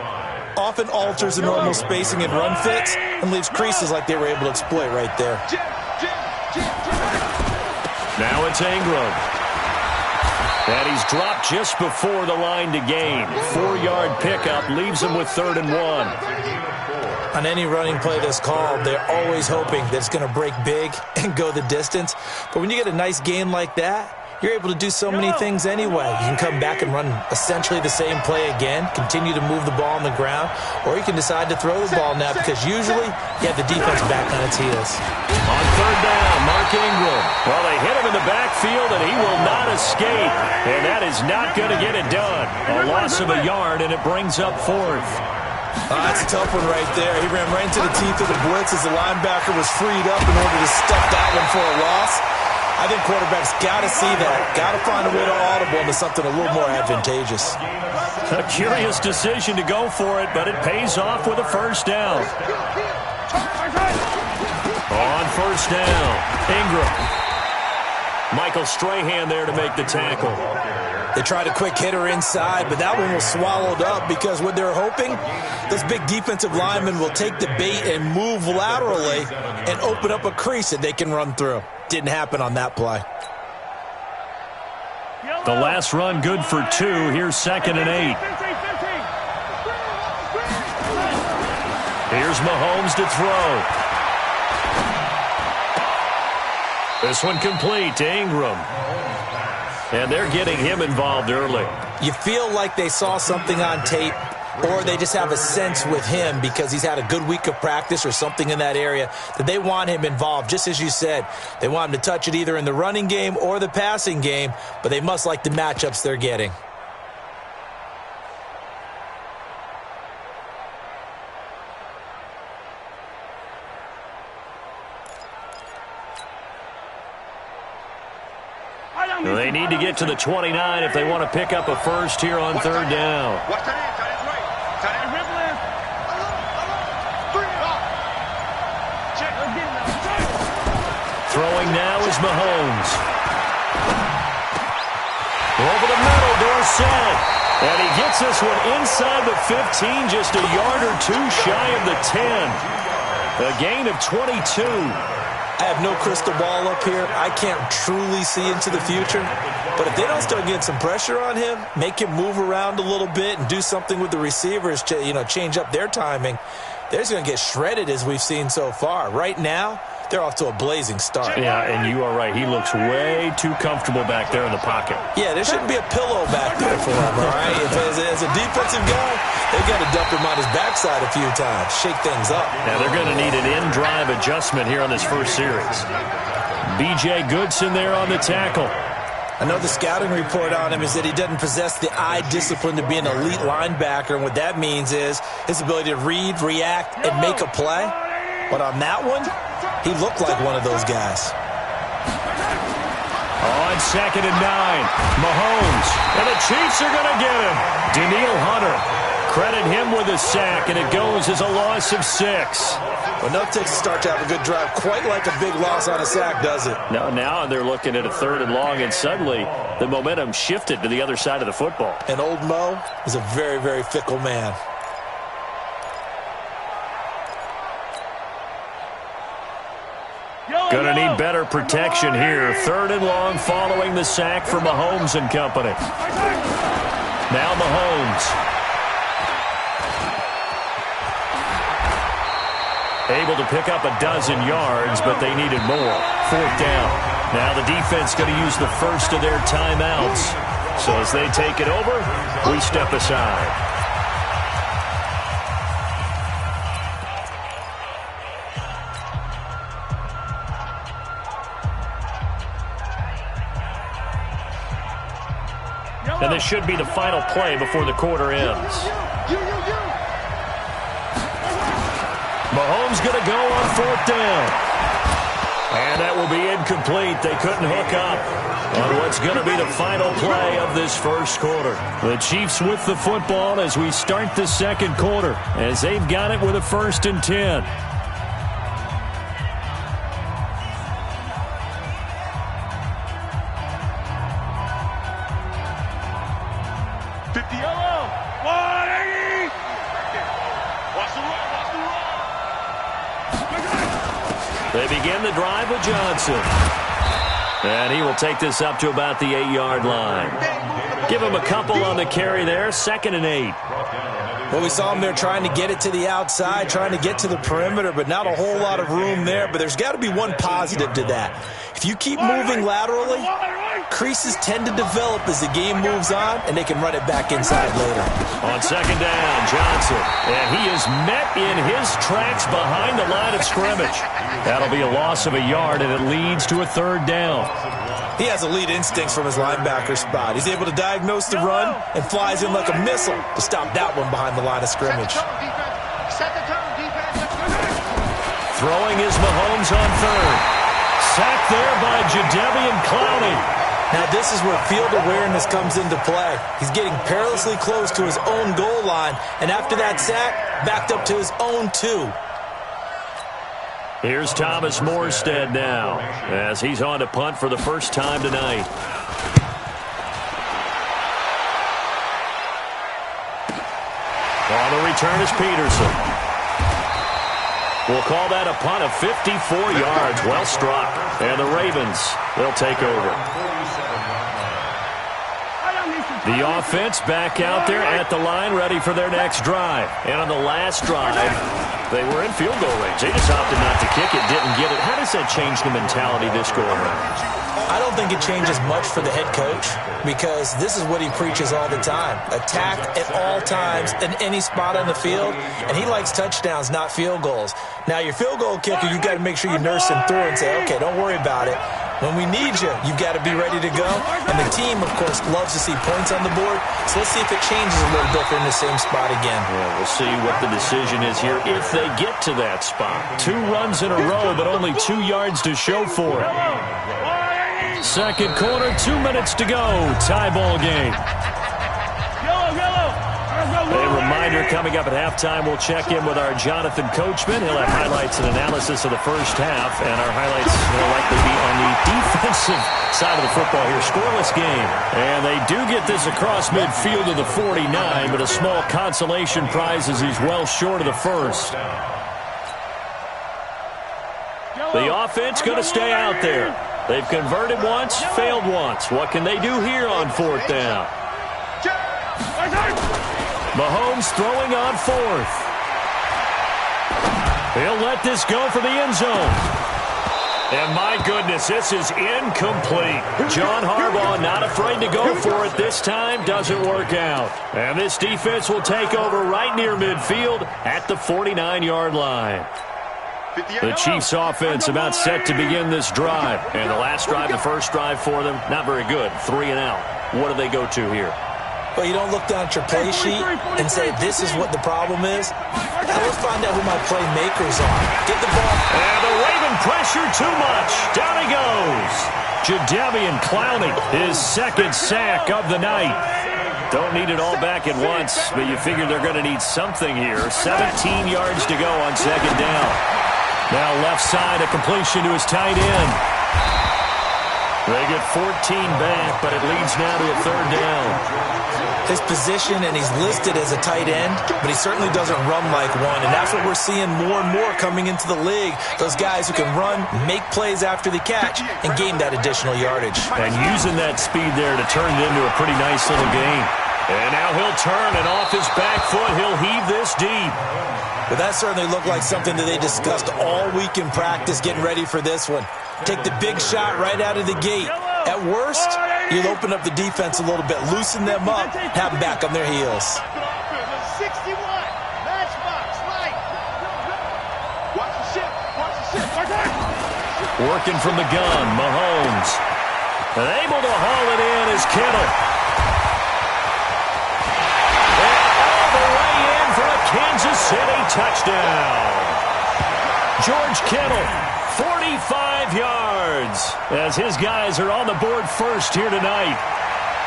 often alters the normal spacing and run fits and leaves creases like they were able to exploit right there. Now it's Ingram. And he's dropped just before the line to gain. 4-yard pickup leaves him with 3rd and 1. On any running play that's called, they're always hoping that it's going to break big and go the distance. But when you get a nice gain like that, you're able to do so many things anyway. You can come back and run essentially the same play again, continue to move the ball on the ground, or you can decide to throw the ball now because usually you have the defense back on its heels. On 3rd down, Mark Ingram. Well, they hit him in the backfield, and he will not escape. And that is not going to get it done. A loss of a yard, and it brings up 4th. That's a tough one right there. He ran right into the teeth of the blitz as the linebacker was freed up in order to stuff that one for a loss. I think quarterbacks got to see that. Got to find a way to audible into something a little more advantageous. A curious decision to go for it, but it pays off with a 1st down. On 1st down, Ingram. Michael Strahan there to make the tackle. They tried a quick hitter inside, but that one was swallowed up because what they're hoping, those big defensive linemen will take the bait and move laterally and open up a crease that they can run through. Didn't happen on that play. The last run good for 2. Here's 2nd and 8. Here's Mahomes to throw. This one complete to Ingram. And they're getting him involved early. You feel like they saw something on tape, or they just have a sense with him because he's had a good week of practice or something in that area that they want him involved. Just as you said, they want him to touch it either in the running game or the passing game, but they must like the matchups they're getting. They need to get to the 29 if they want to pick up a 1st here on 3rd down. Throwing now is Mahomes. Over the middle, Dorsett. And he gets this one inside the 15, just a yard or 2 shy of the 10. A gain of 22. I have no crystal ball up here. I can't truly see into the future. But if they don't start getting some pressure on him, make him move around a little bit and do something with the receivers to, change up their timing, they're just going to get shredded as we've seen so far. Right now, they're off to a blazing start. Yeah, and you are right. He looks way too comfortable back there in the pocket. Yeah, there shouldn't be a pillow back there for him, all right? As a defensive guy, they've got to dump him on his backside a few times, shake things up. Now, they're going to need an in-drive adjustment here on this first series. B.J. Goodson there on the tackle. I know the scouting report on him is that he doesn't possess the eye discipline to be an elite linebacker, and what that means is his ability to read, react, and make a play. But on that one, he looked like one of those guys. On 2nd and 9, Mahomes, and the Chiefs are going to get him. Danielle Hunter, credit him with a sack, and it goes as a loss of 6. Well, enough takes to start to have a good drive, quite like a big loss on a sack, does it? Now they're looking at a 3rd and long, and suddenly the momentum shifted to the other side of the football. And old Mo is a very, very fickle man. Going to need better protection here. 3rd and long following the sack for Mahomes and company. Now Mahomes. Able to pick up a dozen yards, but they needed more. 4th down. Now the defense going to use the first of their timeouts. So as they take it over, we step aside. And this should be the final play before the quarter ends. Mahomes going to go on 4th down. And that will be incomplete. They couldn't hook up on what's going to be the final play of this first quarter. The Chiefs with the football as we start the second quarter, as they've got it with a 1st and 10. They begin the drive with Johnson. And he will take this up to about the 8-yard line. Give him a couple on the carry there. 2nd and 8. Well, we saw him there trying to get it to the outside, trying to get to the perimeter, but not a whole lot of room there. But there's got to be one positive to that. If you keep moving laterally, creases tend to develop as the game moves on, and they can run it back inside later. On 2nd down, Johnson. And he is met in his tracks behind the line of scrimmage. That'll be a loss of a yard, and it leads to a 3rd down. He has elite instincts from his linebacker spot. He's able to diagnose the run and flies in like a missile to stop that one behind the line of scrimmage. Throwing is Mahomes on 3rd. Sacked there by Jadeveon Clowney. Now this is where field awareness comes into play. He's getting perilously close to his own goal line, and after that sack, backed up to his own 2. Here's Thomas Morstead now, as he's on to punt for the first time tonight. On the return is Peterson. We'll call that a punt of 54 yards. Well struck. And the Ravens, they'll take over. The offense back out there at the line, ready for their next drive. And on the last drive, they were in field goal range. They just opted not to kick it, didn't get it. How does that change the mentality this go around? I don't think it changes much for the head coach, because this is what he preaches all the time. Attack at all times in any spot on the field, and he likes touchdowns, not field goals. Now, your field goal kicker, you've got to make sure you nurse him through and say, okay, don't worry about it. When we need you, you've got to be ready to go. And the team, of course, loves to see points on the board. So let's see if it changes a little bit. They're in the same spot again. Yeah, we'll see what the decision is here if they get to that spot. 2 runs in a row, but only 2 yards to show for it. Second quarter, 2 minutes to go. Tie ball game. A reminder coming up at halftime, we'll check in with our Jonathan Coachman. He'll have highlights and analysis of the first half, and our highlights will likely be on the defensive side of the football here. Scoreless game. And they do get this across midfield to the 49, but a small consolation prize as he's well short of the first. The offense going to stay out there. They've converted once, failed once. What can they do here on 4th down? Mahomes throwing on 4th. He'll let this go for the end zone. And my goodness, this is incomplete. John Harbaugh not afraid to go for it this time. Doesn't work out. And this defense will take over right near midfield at the 49-yard line. The Chiefs offense about set to begin this drive. And the last drive, the first drive for them, not very good. 3 and out. What do they go to here? Well, you don't look down at your play sheet and say, this is what the problem is. Now let's find out who my playmakers are. Get the ball. And the Raven pressure too much. Down he goes. Jadeveon Clowney, his 2nd sack of the night. Don't need it all back at once, but you figure they're going to need something here. 17 yards to go on 2nd down. Now left side, a completion to his tight end. They get 14 back, but it leads now to a third down. His position, and he's listed as a tight end, but he certainly doesn't run like one, and that's what we're seeing more and more coming into the league. Those guys who can run, make plays after the catch, and gain that additional yardage. And using that speed there to turn it into a pretty nice little game. And now he'll turn, and off his back foot, he'll heave this deep. But that certainly looked like something that they discussed all week in practice, getting ready for this one. Take the big shot right out of the gate. At worst, you'll open up the defense a little bit, loosen them up, have them back on their heels. 61, matchbox, right. Watch the ship, watch the ship. Working from the gun, Mahomes. And able to haul it in is Kittle. And all the way in for a Kansas City touchdown. George Kittle, 45 yards, as his guys are on the board first here tonight.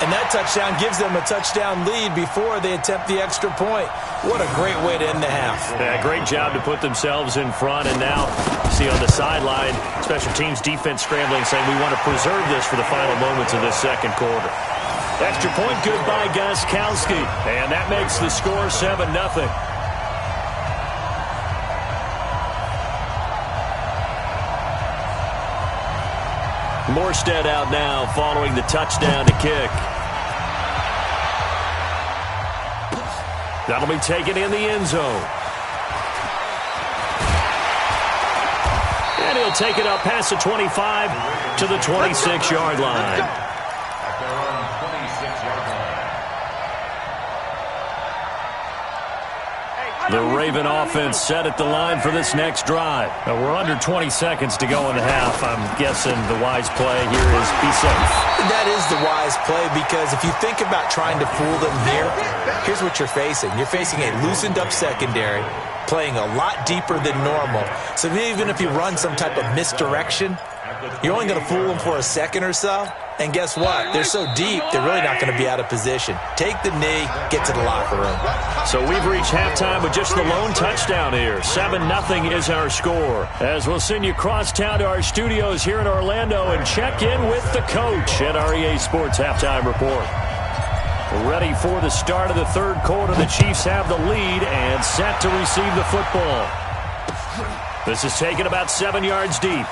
And that touchdown gives them a touchdown lead before they attempt the extra point. What a great way to end the half. Yeah, great job to put themselves in front. And now, see on the sideline, special teams defense scrambling, saying we want to preserve this for the final moments of this second quarter. Extra point good by Gostkowski. And that makes the score 7-0. Morstead out now following the touchdown to kick. That'll be taken in the end zone. And he'll take it up past the 25 to the 26-yard line. At their own 26-yard line. The Raven offense set at the line for this next drive. Now we're under 20 seconds to go in the half. I'm guessing the wise play here is be safe. That is the wise play, because if you think about trying to fool them here, here's what you're facing. You're facing a loosened up secondary, playing a lot deeper than normal. So even if you run some type of misdirection, you're only going to fool them for a second or so. And guess what? They're so deep, they're really not going to be out of position. Take the knee, get to the locker room. So we've reached halftime with just the lone touchdown here. 7-0 is our score. As we'll send you across town to our studios here in Orlando and check in with the coach at our EA Sports Halftime Report. We're ready for the start of the third quarter. The Chiefs have the lead and set to receive the football. This is taken about 7 yards deep.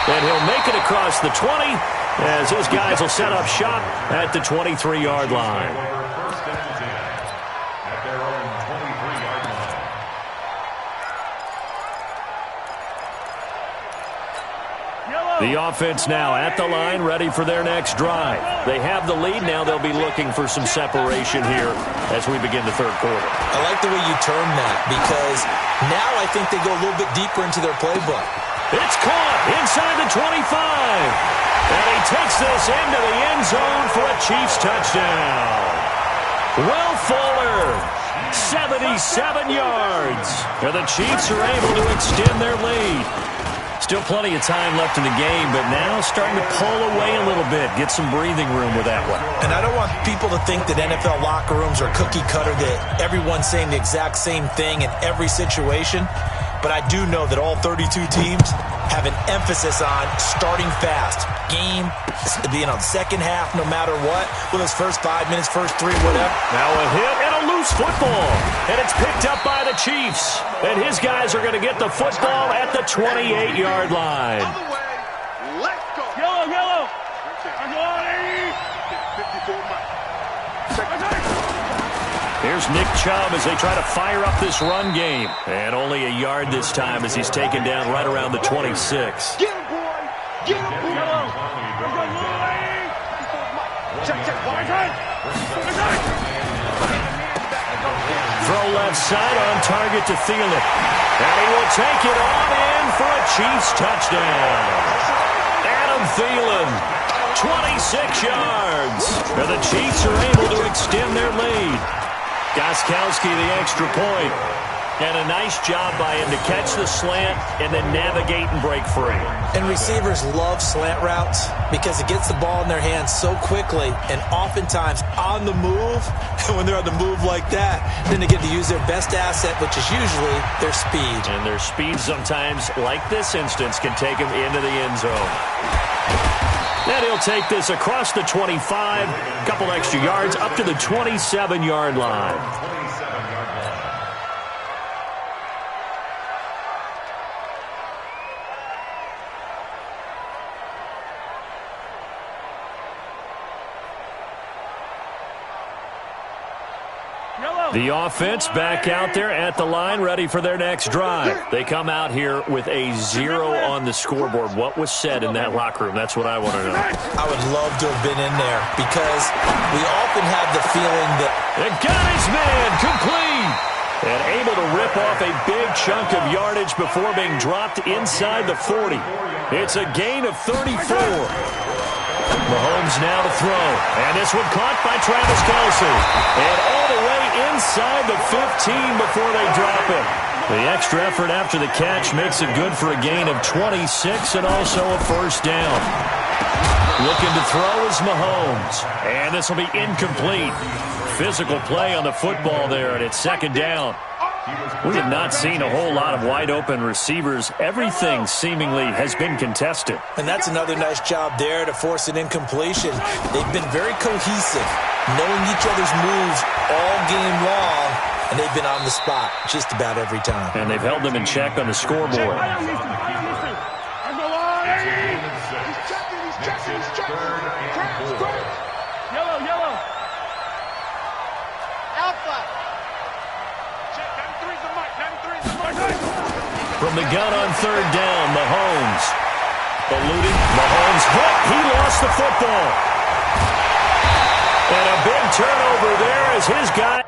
And he'll make it across the 20 as his guys will set up shop at the 23-yard line. First and 10 at their own 23-yard line. The offense now at the line, ready for their next drive. They have the lead. Now they'll be looking for some separation here as we begin the third quarter. I like the way you term that, because now I think they go a little bit deeper into their playbook. It's caught inside the 25. And he takes this into the end zone for a Chiefs touchdown. Will Fuller, 77 yards. And the Chiefs are able to extend their lead. Still plenty of time left in the game, but now starting to pull away a little bit. Get some breathing room with that one. And I don't want people to think that NFL locker rooms are cookie cutter, that everyone's saying the exact same thing in every situation. But I do know that all 32 teams have an emphasis on starting fast. Game being on the second half no matter what. Well, those first 5 minutes, first 3, whatever. Now a hit and a loose football. And it's picked up by the Chiefs. And his guys are going to get the football at the 28-yard line. Other way, let's go. Yellow. 54 miles. Here's Nick Chubb as they try to fire up this run game. And only a yard this time as he's taken down right around the 26. Get him, boy. Get him, boy. Throw left side on target to Thielen. And he will take it on in for a Chiefs touchdown. Adam Thielen, 26 yards. And the Chiefs are able to extend their lead. Gostkowski the extra point. And a nice job by him to catch the slant and then navigate and break free. And receivers love slant routes because it gets the ball in their hands so quickly and oftentimes on the move. And when they're on the move like that, then they get to use their best asset, which is usually their speed. And their speed sometimes, like this instance, can take them into the end zone. Then he'll take this across the 25, a couple extra yards, up to the 27-yard line. The offense back out there at the line, ready for their next drive. They come out here with a 0 on the scoreboard. What was said in that locker room? That's what I want to know. I would love to have been in there because we often have the feeling that... And got his man complete. And able to rip off a big chunk of yardage before being dropped inside the 40. It's a gain of 34. Mahomes now to throw. And this one caught by Travis Kelce. And all the way inside the 15 before they drop it. The extra effort after the catch makes it good for a gain of 26 and also a first down. Looking to throw is Mahomes. And this will be incomplete. Physical play on the football there, and it's second down. We have not seen a whole lot of wide-open receivers. Everything seemingly has been contested. And that's another nice job there to force an incompletion. They've been very cohesive, knowing each other's moves all game long, and they've been on the spot just about every time. And they've held them in check on the scoreboard. He's checking. Yellow. Alpha. Check, 93's the mic. From the gun on third down, Mahomes. Eluding. Mahomes hit. He lost the football. And a big turnover there as his guy...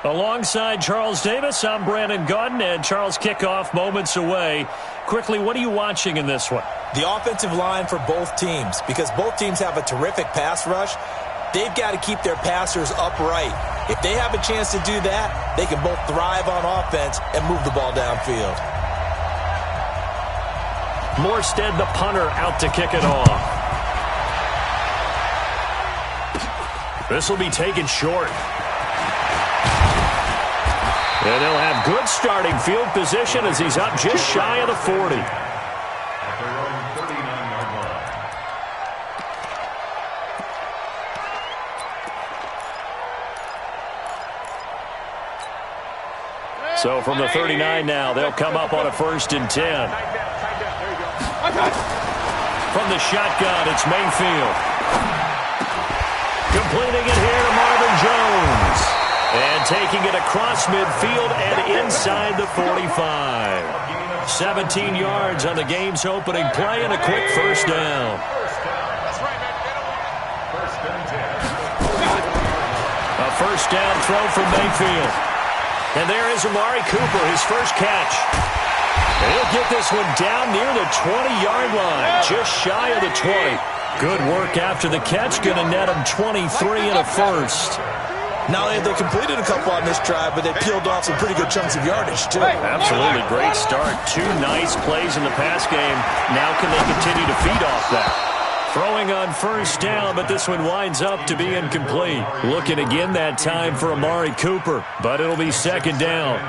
Alongside Charles Davis, I'm Brandon Gaudin, and Charles, kickoff moments away. Quickly, what are you watching in this one? The offensive line for both teams, because both teams have a terrific pass rush. They've got to keep their passers upright. If they have a chance to do that, they can both thrive on offense and move the ball downfield. Morstead, the punter, out to kick it off. This will be taken short. And they'll have good starting field position as he's up just shy of the 40. At their own 39-yard line. So from the 39 now, they'll come up on a 1st and 10. From the shotgun, it's Mayfield. Completing it here to Marvin Jones. And taking it across midfield and inside the 45. 17 yards on the game's opening play and a quick first down. A first down throw from Mayfield. And there is Amari Cooper, his first catch. He'll get this one down near the 20-yard line, just shy of the 20. Good work after the catch, going to net him 23 and a first. Not only have they completed a couple on this drive, but they peeled off some pretty good chunks of yardage, too. Absolutely great start. 2 nice plays in the pass game. Now can they continue to feed off that? Throwing on first down, but this one winds up to be incomplete. Looking again that time for Amari Cooper, but it'll be 2nd down.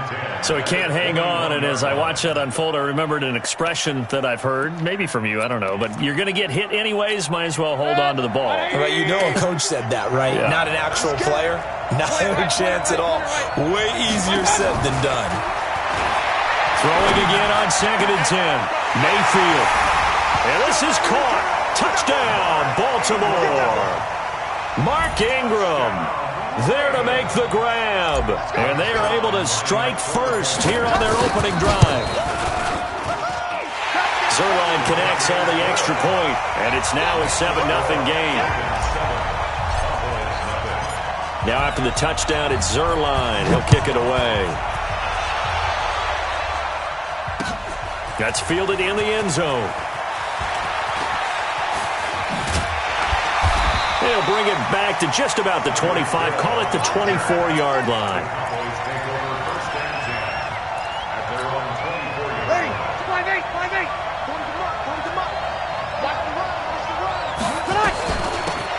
So he can't hang on, and as I watch that unfold, I remembered an expression that I've heard, maybe from you, I don't know, but you're going to get hit anyways, might as well hold on to the ball. Right, you know a coach said that, right? Yeah. Not an actual player. Not a chance at all. Way easier said than done. Throwing again on 2nd and 10. Mayfield. And this is caught. Touchdown, Baltimore. Mark Ingram there to make the grab. And they are able to strike first here on their opening drive. Zuerlein connects on the extra point, and it's now a 7-0 game. Now after the touchdown, it's Zuerlein. He'll kick it away. That's fielded in the end zone. They'll bring it back to just about the 25. Call it the 24-yard line.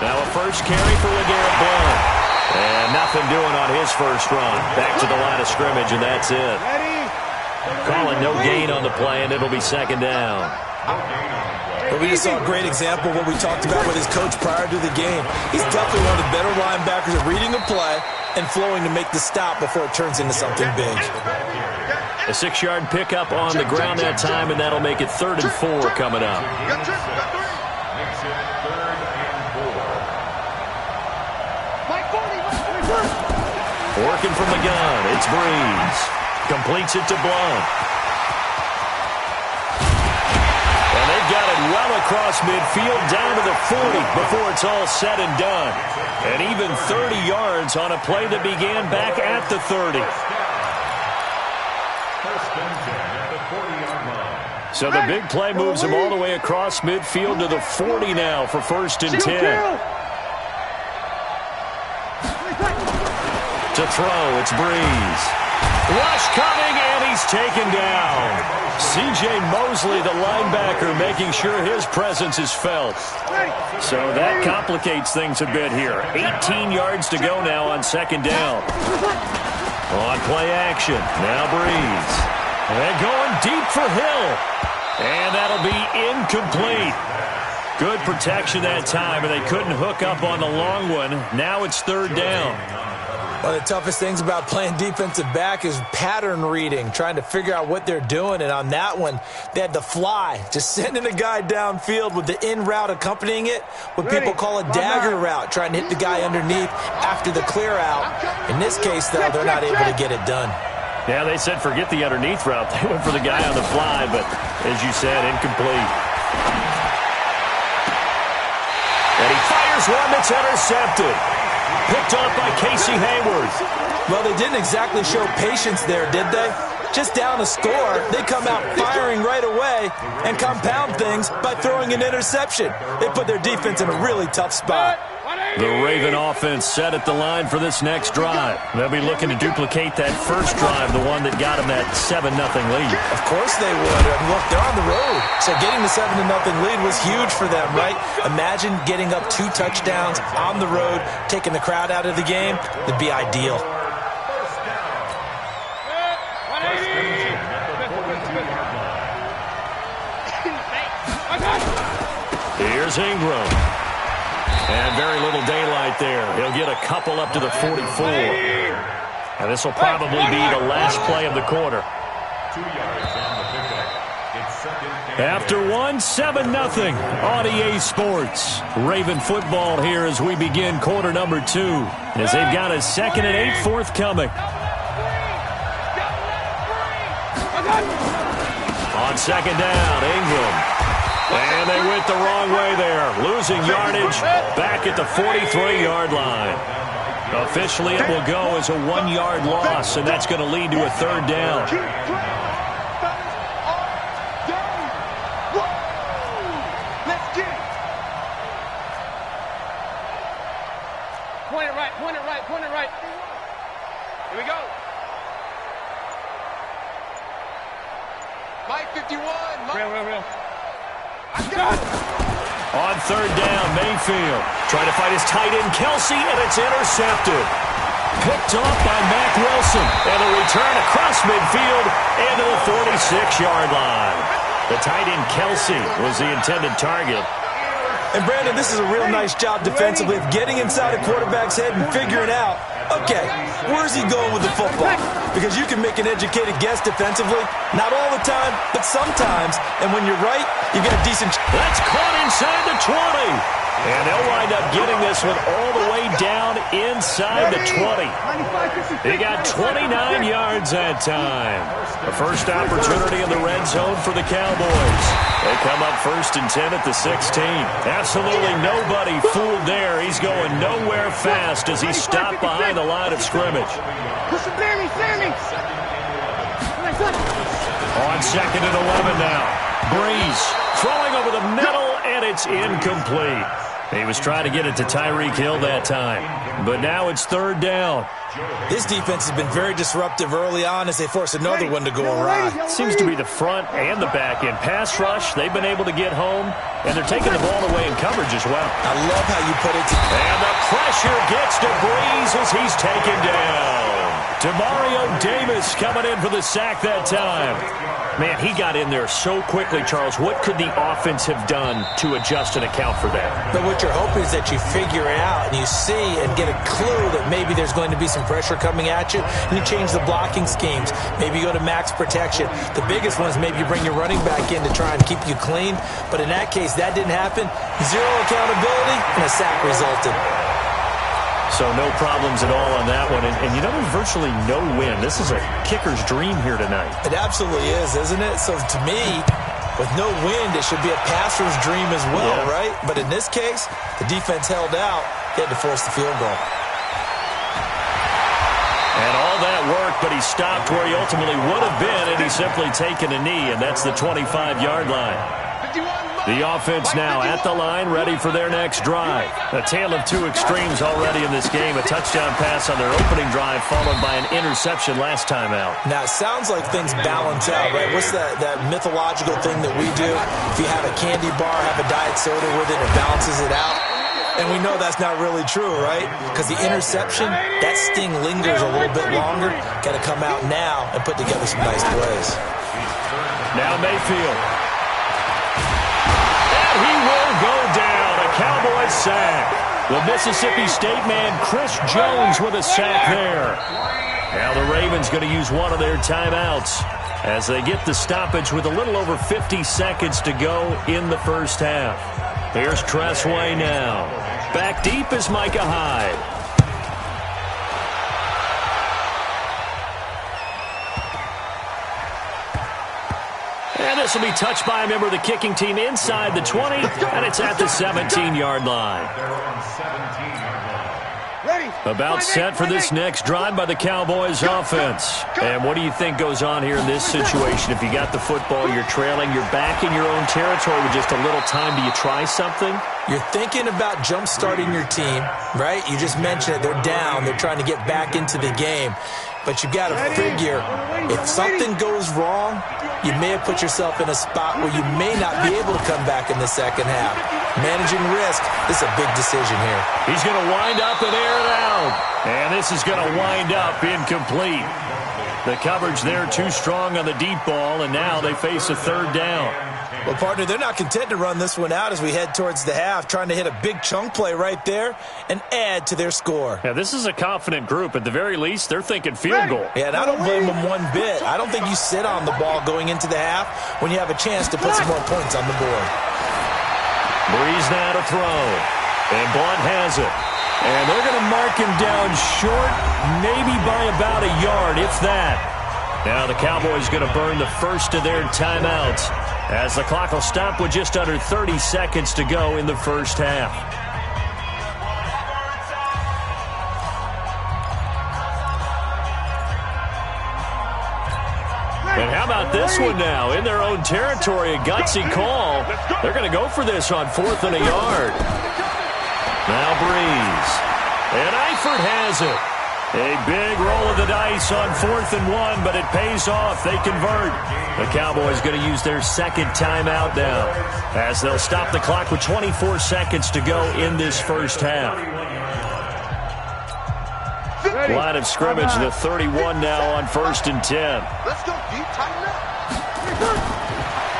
Now a first carry for LeGarrette Blount. And nothing doing on his first run. Back to the line of scrimmage, and that's it. Calling no gain on the play, and it'll be 2nd down. But we just saw a great example of what we talked about with his coach prior to the game. He's definitely one of the better linebackers at reading the play and flowing to make the stop before it turns into something big. A 6-yard pickup on the ground that time, and that'll make it 3rd and 4 coming up. Working from the gun, it's Breeze. Completes it to Blount. And they've got it well across midfield, down to the 40 before it's all said and done. And even 30 yards on a play that began back at the 30. So the big play moves them all the way across midfield to the 40 now for 1st and 10. To throw, it's Breeze. Rush coming, and he's taken down. C.J. Mosley, the linebacker, making sure his presence is felt. So that complicates things a bit here. 18 yards to go now on 2nd down. On play action, now Breeze. And going deep for Hill. And that'll be incomplete. Good protection that time, and they couldn't hook up on the long one. Now it's 3rd down. One of the toughest things about playing defensive back is pattern reading, trying to figure out what they're doing. And on that one, they had to fly, just sending a guy downfield with the in route accompanying it, what people call a dagger route, trying to hit the guy underneath after the clear out. In this case, though, they're not able to get it done. Yeah, they said forget the underneath route. They went for the guy on the fly, but as you said, incomplete. And he fires one that's intercepted. Picked up by Casey Hayward. Well, they didn't exactly show patience there, did they? Just down a score, they come out firing right away and compound things by throwing an interception. They put their defense in a really tough spot. The Raven offense set at the line for this next drive. They'll be looking to duplicate that first drive, the one that got them that 7-0 lead. Of course they would. And look, they're on the road. So getting the 7-0 lead was huge for them, right? Imagine getting up 2 touchdowns on the road, taking the crowd out of the game. It'd be ideal. Here's Ingram. And very little daylight there. He'll get a couple up to the 44. And this will probably be the last play of the quarter. 2 yards on the pickup. It's second and After 7-0 on EA Sports. Raven football here as we begin quarter number 2. As they've got a 2nd and 8 forthcoming. On second down, Ingram. And they went the wrong way there. Losing yardage back at the 43-yard line. Officially, it will go as a 1-yard loss, and that's going to lead to a 3rd down. Let's get it. Point it right, point it right, point it right. Here we go. Mike 51. Mike. Real. On 3rd down, Mayfield trying to fight his tight end, Kelsey, and it's intercepted. Picked off by Mack Wilson, and a return across midfield into the 46-yard line. The tight end, Kelsey, was the intended target. And, Brandon, this is a real nice job defensively of getting inside a quarterback's head and figuring out, okay, where's he going with the football? Because you can make an educated guess defensively. Not all the time, but sometimes. And when you're right, you get a decent... That's caught inside the 20. And they'll wind up getting this one all the way down inside the 20. They got 29 yards that time. The first opportunity in the red zone for the Cowboys. They come up 1st and 10 at the 16. Absolutely nobody fooled there. He's going nowhere fast as he stopped behind the line of scrimmage. On 2nd and 11 now. Breeze throwing over the middle, and it's incomplete. He was trying to get it to Tyreek Hill that time. But now it's 3rd down. This defense has been very disruptive early on as they force another one to go awry. Seems to be the front and the back end. Pass rush, they've been able to get home, and they're taking the ball away in coverage as well. I love how you put it. And the pressure gets to Breeze as he's taken down. Demario Davis coming in for the sack that time. Man, he got in there so quickly, Charles. What could the offense have done to adjust and account for that? But what you're hoping is that you figure it out and you see and get a clue that maybe there's going to be some pressure coming at you, and you change the blocking schemes. Maybe you go to max protection. The biggest one is maybe you bring your running back in to try and keep you clean. But in that case, that didn't happen. 0 accountability, and a sack resulted. So no problems at all on that one. And you know, there's virtually no win. This is a kicker's dream here tonight. It absolutely is, isn't it? So to me, with no wind, it should be a passer's dream as well, right? But in this case, the defense held out. They had to force the field goal. And all that work, but he stopped where he ultimately would have been, and he's simply taken a knee, and that's the 25-yard line. The offense now at the line, ready for their next drive. A tale of 2 extremes already in this game. A touchdown pass on their opening drive, followed by an interception last time out. Now, it sounds like things balance out, right? What's that mythological thing that we do? If you have a candy bar, have a diet soda with it, it balances it out. And we know that's not really true, right? Because the interception, that sting lingers a little bit longer. Got to come out now and put together some nice plays. Now Mayfield. He will go down. A Cowboys sack. The Mississippi State man, Chris Jones, with a sack there. Now the Ravens going to use one of their timeouts as they get the stoppage with a little over 50 seconds to go in the first half. Here's Tressway now. Back deep is Micah Hyde. And this will be touched by a member of the kicking team inside the 20, and it's at the 17-yard line. Ready. About set for this next drive by the Cowboys offense. And what do you think goes on here in this situation? If you got the football, you're trailing, you're back in your own territory with just a little time. Do you try something? You're thinking about jump-starting your team, right? You just mentioned it. They're down. They're trying to get back into the game. But you've got to figure, if something goes wrong, you may have put yourself in a spot where you may not be able to come back in the second half. Managing risk, this is a big decision here. He's going to wind up and air it out. And this is going to wind up incomplete. The coverage there too strong on the deep ball, and now they face a third down. Well, partner, they're not content to run this one out as we head towards the half, trying to hit a big chunk play right there and add to their score. Yeah, this is a confident group. At the very least, they're thinking field goal. Yeah, and I don't blame them one bit. I don't think you sit on the ball going into the half when you have a chance to put some more points on the board. Breeze now to throw. And Blunt has it. And they're going to mark him down short, maybe by about a yard, if that. Now the Cowboys going to burn the first of their timeouts as the clock will stop with just under 30 seconds to go in the first half. And how about this one now? In their own territory, a gutsy call. They're going to go for this on 4th and a yard. Now Breeze. And Eifert has it. A big roll of the dice on 4th and 1, but it pays off. They convert. The Cowboys going to use their second timeout now as they'll stop the clock with 24 seconds to go in this first half. Line of scrimmage, the 31 now on 1st and 10. Let's go deep, tighten up.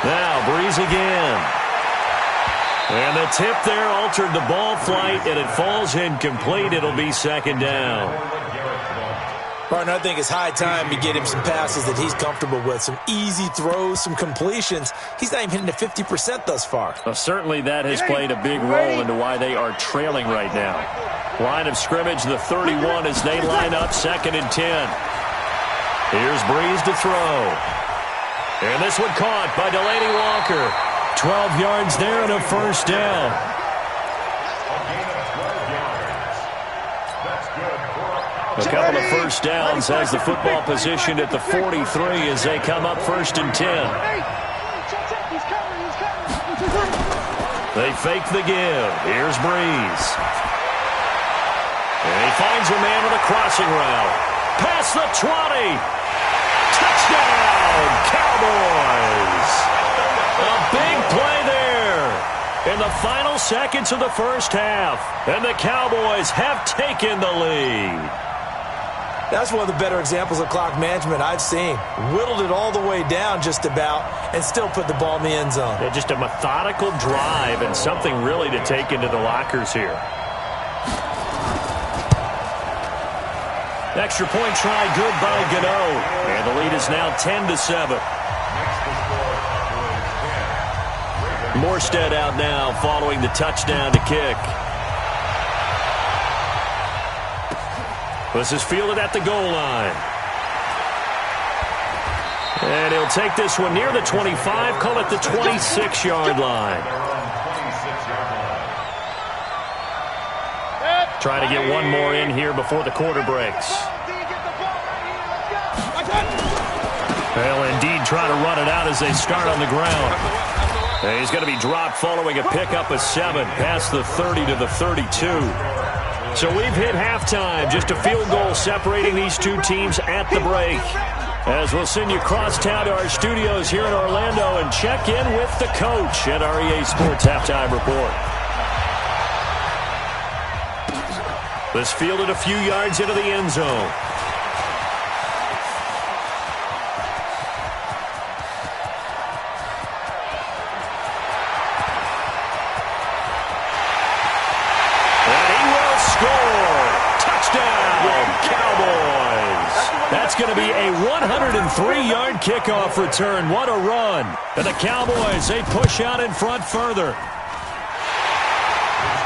Now Breeze again. And the tip there altered the ball flight, and it falls incomplete. It'll be second down. Partner, I think it's high time to get him some passes that he's comfortable with. Some easy throws, some completions. He's not even hitting to 50% thus far. Well, certainly that has played a big role into why they are trailing right now. Line of scrimmage, the 31 as they line up 2nd and 10. Here's Breeze to throw. And this one caught by Delaney Walker. 12 yards there and a first down. A couple of first downs as the football positioned at the 43 as they come up 1st and 10. They fake the give. Here's Breeze. And he finds a man with a crossing route. Past the 20. Touchdown, Cowboys. A big play there in the final seconds of the first half. And the Cowboys have taken the lead. That's one of the better examples of clock management I've seen. Whittled it all the way down just about and still put the ball in the end zone. Yeah, just a methodical drive and something really to take into the lockers here. Extra point try good by Gano. And the lead is now 10-7. Morstead out now following the touchdown to kick. This is fielded at the goal line. And he'll take this one near the 25, call it the 26-yard line. Trying to get one more in here before the quarter breaks. Well, indeed, trying to run it out as they start on the ground. And he's going to be dropped following a pickup of 7 past the 30 to the 32. So we've hit halftime, just a field goal separating these two teams at the break. As we'll send you cross town to our studios here in Orlando and check in with the coach at our EA Sports Halftime Report. This fielded a few yards into the end zone. Going to be a 103-yard kickoff return. What a run. And the Cowboys, they push out in front further.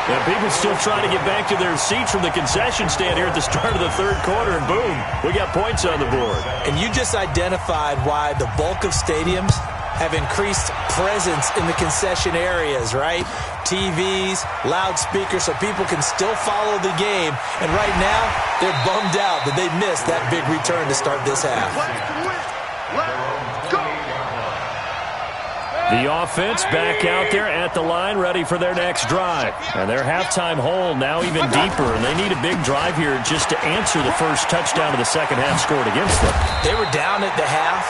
And people still trying to get back to their seats from the concession stand here at the start of the third quarter, and boom, we got points on the board. And you just identified why the bulk of stadiums have increased presence in the concession areas, right? TVs, loudspeakers, so people can still follow the game. And right now, they're bummed out that they missed that big return to start this half. The offense back out there at the line, ready for their next drive. And their halftime hole now even deeper, and they need a big drive here just to answer the first touchdown of the second half scored against them. They were down at the half.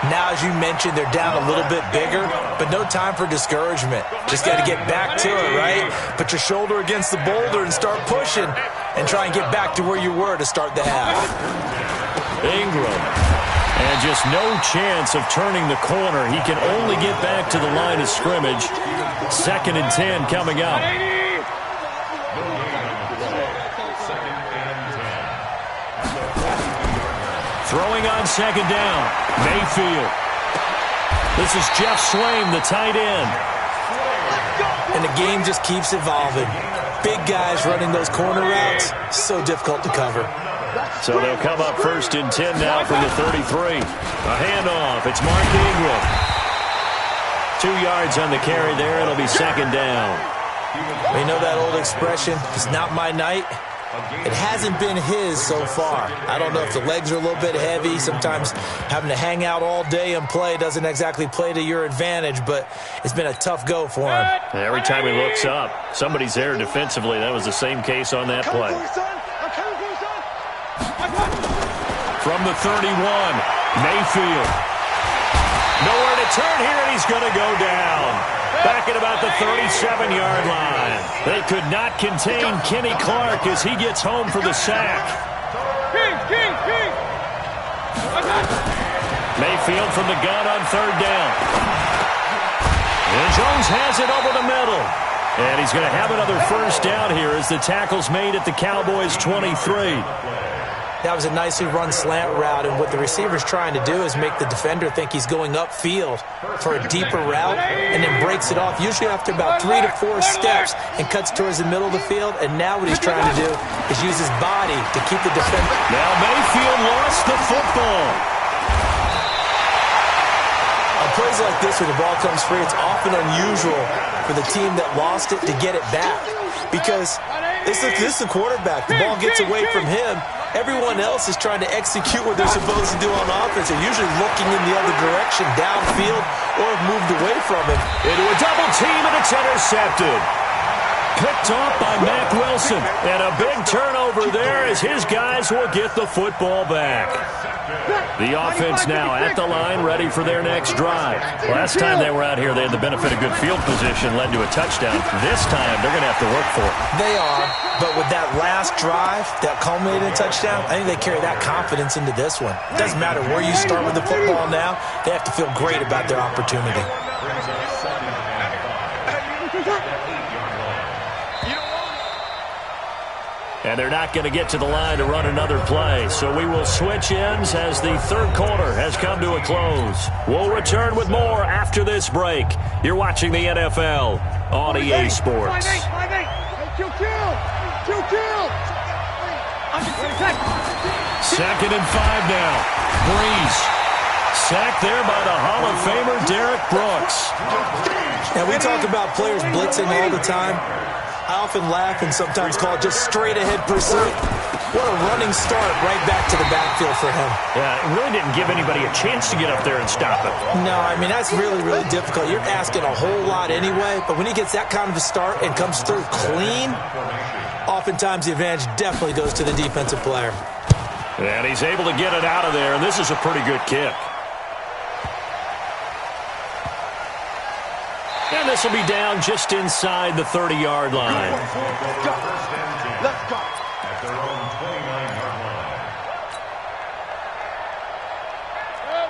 Now, as you mentioned, they're down a little bit bigger, but no time for discouragement. Just got to get back to it, right? Put your shoulder against the boulder and start pushing and try and get back to where you were to start the half. Ingram. And just no chance of turning the corner. He can only get back to the line of scrimmage. 2nd and 10 coming up. Throwing on 2nd down. Mayfield. This is Jeff Swaim, the tight end. And the game just keeps evolving. Big guys running those corner routes, so difficult to cover. So they'll come up 1st and 10 now from the 33. A handoff. It's Mark Ingram. 2 yards on the carry there. It'll be 2nd down. You know that old expression, it's not my night? It hasn't been his so far. I don't know if the legs are a little bit heavy. Sometimes having to hang out all day and play doesn't exactly play to your advantage, but it's been a tough go for him. Every time he looks up, somebody's there defensively. That was the same case on that play. From the 31, Mayfield. Nowhere to turn here, and he's going to go down. Back at about the 37-yard line. They could not contain Kenny Clark as he gets home for the sack. Mayfield from the gun on 3rd down. And Jones has it over the middle. And he's going to have another 1st down here as the tackle's made at the Cowboys' 23. That was a nicely run slant route, and what the receiver's trying to do is make the defender think he's going upfield for a deeper route and then breaks it off, usually after about 3 to 4 steps, and cuts towards the middle of the field. And now what he's trying to do is use his body to keep the defender. Now Mayfield lost the football. On plays like this where the ball comes free, it's often unusual for the team that lost it to get it back, because this is the quarterback. The ball gets away from him. Everyone else is trying to execute what they're supposed to do on offense. They're usually looking in the other direction, downfield, or have moved away from him. Into a double team, and it's intercepted. Picked off by Mack Wilson. And a big turnover there as his guys will get the football back. The offense now at the line, ready for their next drive. Last time they were out here, they had the benefit of good field position, led to a touchdown. This time, they're going to have to work for it. They are, but with that last drive that culminated in a touchdown, I think they carry that confidence into this one. It doesn't matter where you start with the football now. They have to feel great about their opportunity. And they're not going to get to the line to run another play. So we will switch ends as the 3rd quarter has come to a close. We'll return with more after this break. You're watching the NFL on EA Sports. 2nd and 5 now. Breeze. Sacked there by the Hall of Famer Derek Brooks. Now, we talk about players blitzing all the time. I often laugh and sometimes call it just straight-ahead pursuit. What a running start right back to the backfield for him. Yeah, it really didn't give anybody a chance to get up there and stop it. No, I mean, that's really, really difficult. You're asking a whole lot anyway, but when he gets that kind of a start and comes through clean, oftentimes the advantage definitely goes to the defensive player. And he's able to get it out of there, and this is a pretty good kick. And this will be down just inside the 30-yard line. Let's go. At their own 29-yard line.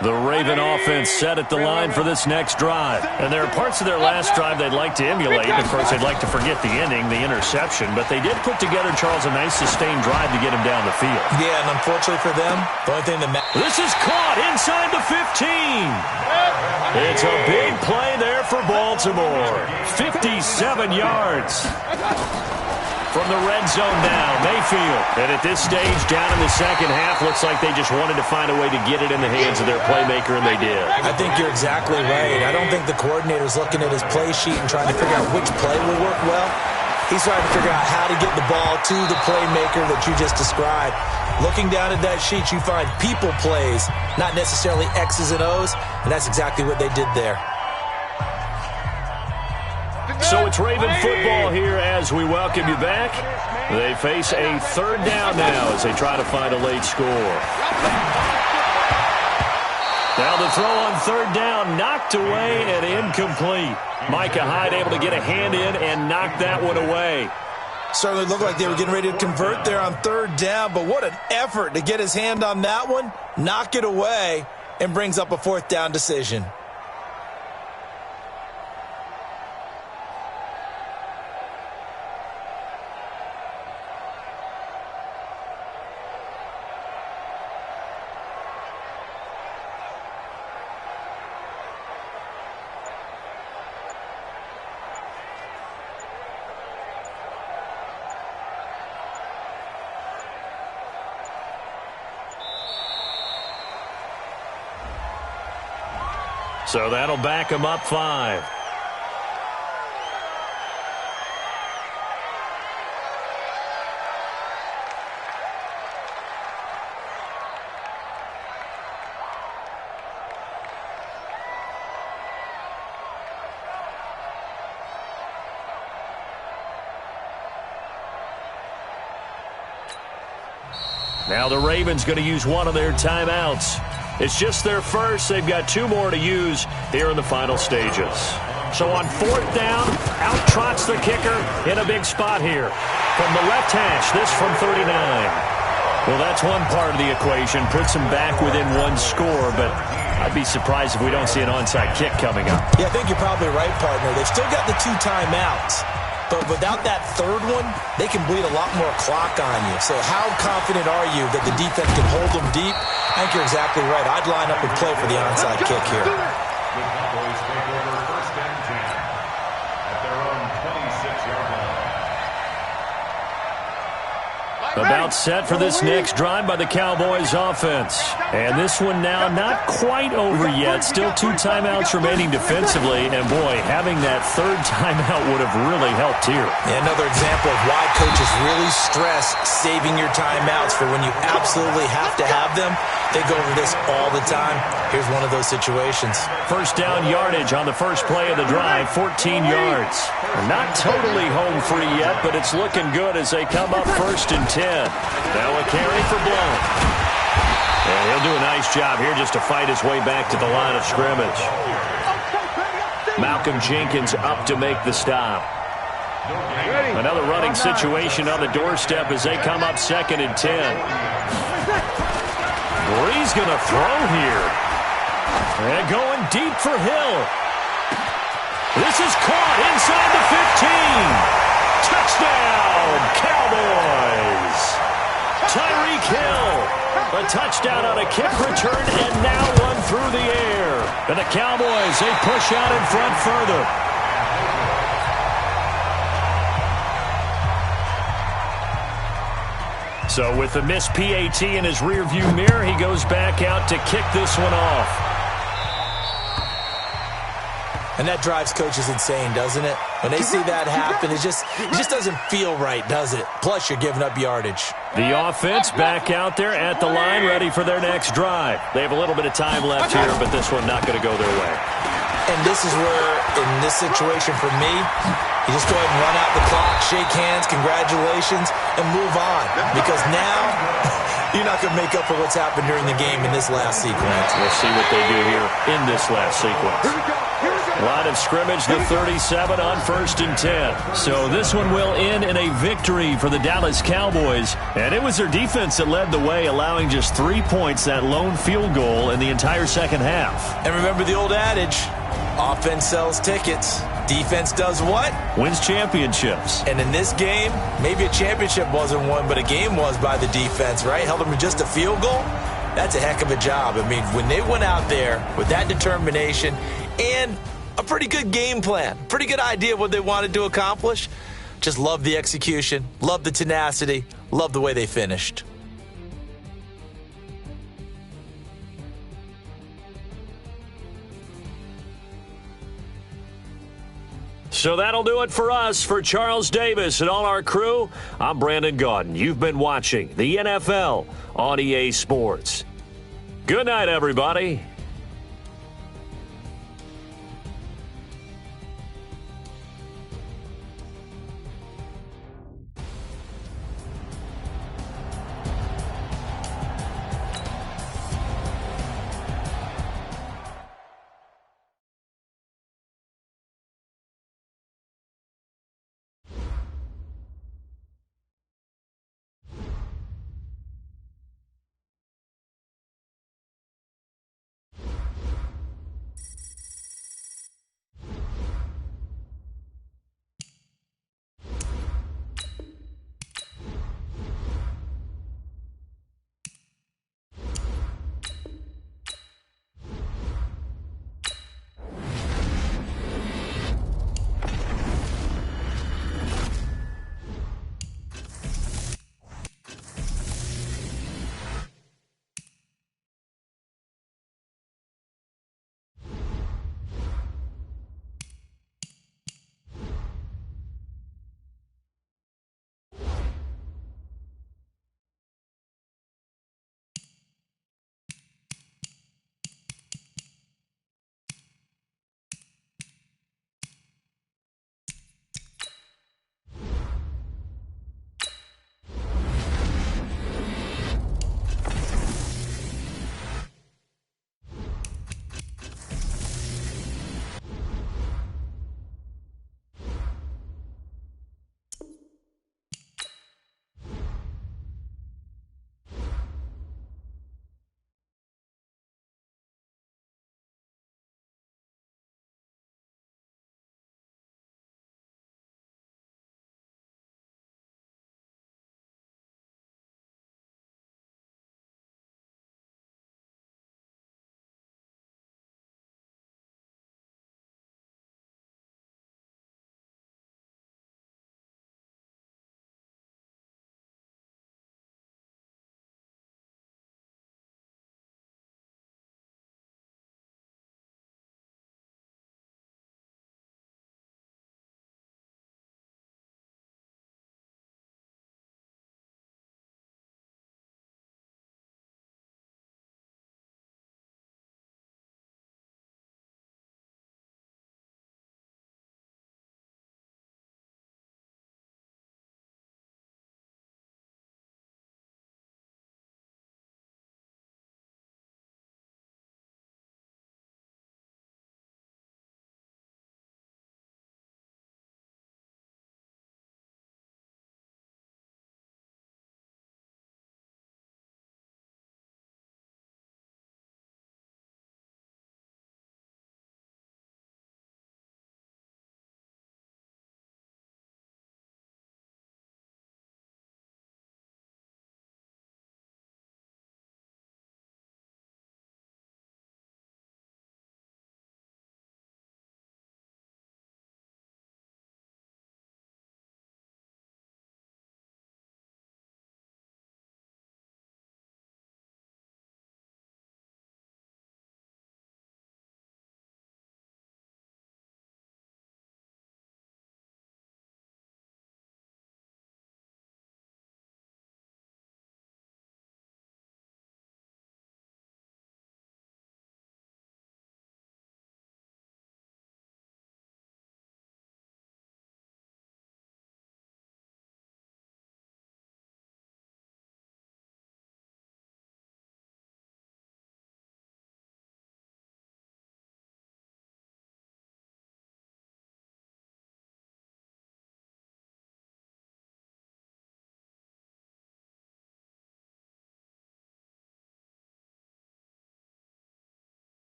The Raven offense set at the line for this next drive. And there are parts of their last drive they'd like to emulate. Of course, they'd like to forget the ending, the interception. But they did put together, Charles, a nice sustained drive to get him down the field. Yeah, and unfortunately for them, the only thing that matters. This is caught inside the 15. It's a big play there for Baltimore. 57 yards. from the red zone now, Mayfield. And at this stage, down in the second half, looks like they just wanted to find a way to get it in the hands of their playmaker, and they did. I think you're exactly right. I don't think the coordinator's looking at his play sheet and trying to figure out which play will work well. He's trying to figure out how to get the ball to the playmaker that you just described. Looking down at that sheet, you find people plays, not necessarily X's and O's, and that's exactly what they did there. So it's Raven football here as we welcome you back. They face a third down now as they try to find a late score. Now the throw on third down, knocked away and incomplete. Micah Hyde able to get a hand in and knock that one away. Certainly looked like they were getting ready to convert there on third down, but what an effort to get his hand on that one, knock it away, and brings up a fourth down decision. So that'll back them up 5. Now the Ravens going to use one of their timeouts. It's just their first. They've got 2 more to use here in the final stages. So on fourth down, out trots the kicker in a big spot here. From the left hash, this from 39. Well, that's one part of the equation. Puts them back within 1 score, but I'd be surprised if we don't see an onside kick coming up. Yeah, I think you're probably right, partner. They've still got the 2 timeouts. But without that third one, they can bleed a lot more clock on you. So how confident are you that the defense can hold them deep? I think you're exactly right. I'd line up and play for the onside kick here. The Cowboys take over first and 10 at their own 26-yard line. About set for this next drive by the Cowboys offense. And this one now not quite over yet. Still 2 timeouts remaining defensively. And boy, having that third timeout would have really helped here. Yeah, another example of why coaches really stress saving your timeouts for when you absolutely have to have them. They go over this all the time. Here's one of those situations. First down yardage on the first play of the drive, 14 yards. Not totally home free yet, but it's looking good as they come up first and 10. Now a carry for Blount. And he'll do a nice job here just to fight his way back to the line of scrimmage. Malcolm Jenkins up to make the stop. Another running situation on the doorstep as they come up second and 10. Bree's going to throw here. And going deep for Hill. This is caught inside the 15. Touchdown, Cowboys. Tyreek Hill. A touchdown on a kick return and now run through the air. And the Cowboys, they push out in front further. So with the missed PAT in his rearview mirror, he goes back out to kick this one off. And that drives coaches insane, doesn't it? When they see that happen, it just doesn't feel right, does it? Plus, you're giving up yardage. The offense back out there at the line, ready for their next drive. They have a little bit of time left here, but this one not going to go their way. And this is where, in this situation for me, you just go ahead and run out the clock, shake hands, congratulations, and move on. Because now, you're not going to make up for what's happened during the game in this last sequence. We'll see what they do here in this last sequence. Line of scrimmage, the 37 on first and 10. So this one will end in a victory for the Dallas Cowboys. And it was their defense that led the way, allowing just 3 points, that lone field goal in the entire second half. And remember the old adage, offense sells tickets. Defense does what? Wins championships. And in this game, maybe a championship wasn't won, but a game was by the defense, right? Held them to just a field goal. That's a heck of a job. I mean, when they went out there with that determination and a pretty good game plan, pretty good idea of what they wanted to accomplish, Just love the execution, love the tenacity, love the way they finished. So that'll do it for us. For Charles Davis and all our crew, I'm Brandon Gaudin. You've been watching the NFL on EA Sports. Good night, everybody.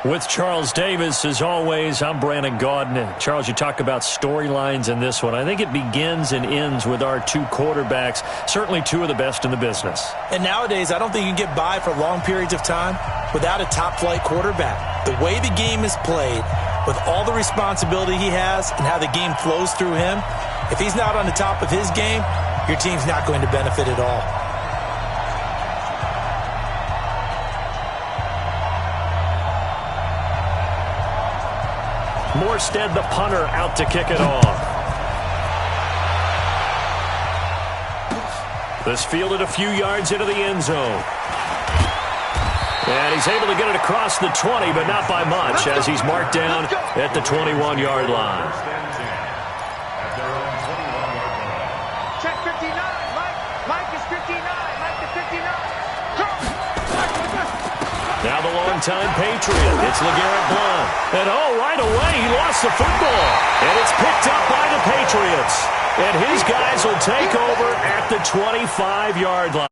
With Charles Davis, as always, I'm Brandon Gaudin. Charles, you talk about storylines in this one. I think it begins and ends with our two quarterbacks, certainly two of the best in the business. And nowadays, I don't think you can get by for long periods of time without a top-flight quarterback. The way the game is played, with all the responsibility he has and how the game flows through him, if he's not on the top of his game, your team's not going to benefit at all. Morstead, the punter, out to kick it off. This fielded a few yards into the end zone. And he's able to get it across the 20, but not by much, as he's marked down at the 21-yard line. At their own 21-yard line. Check 59. Mike is 59. Mike to 59. Now the longtime Patriot. It's LeGarrette Blount. And right away, he lost the football. And it's picked up by the Patriots. And his guys will take over at the 25-yard line.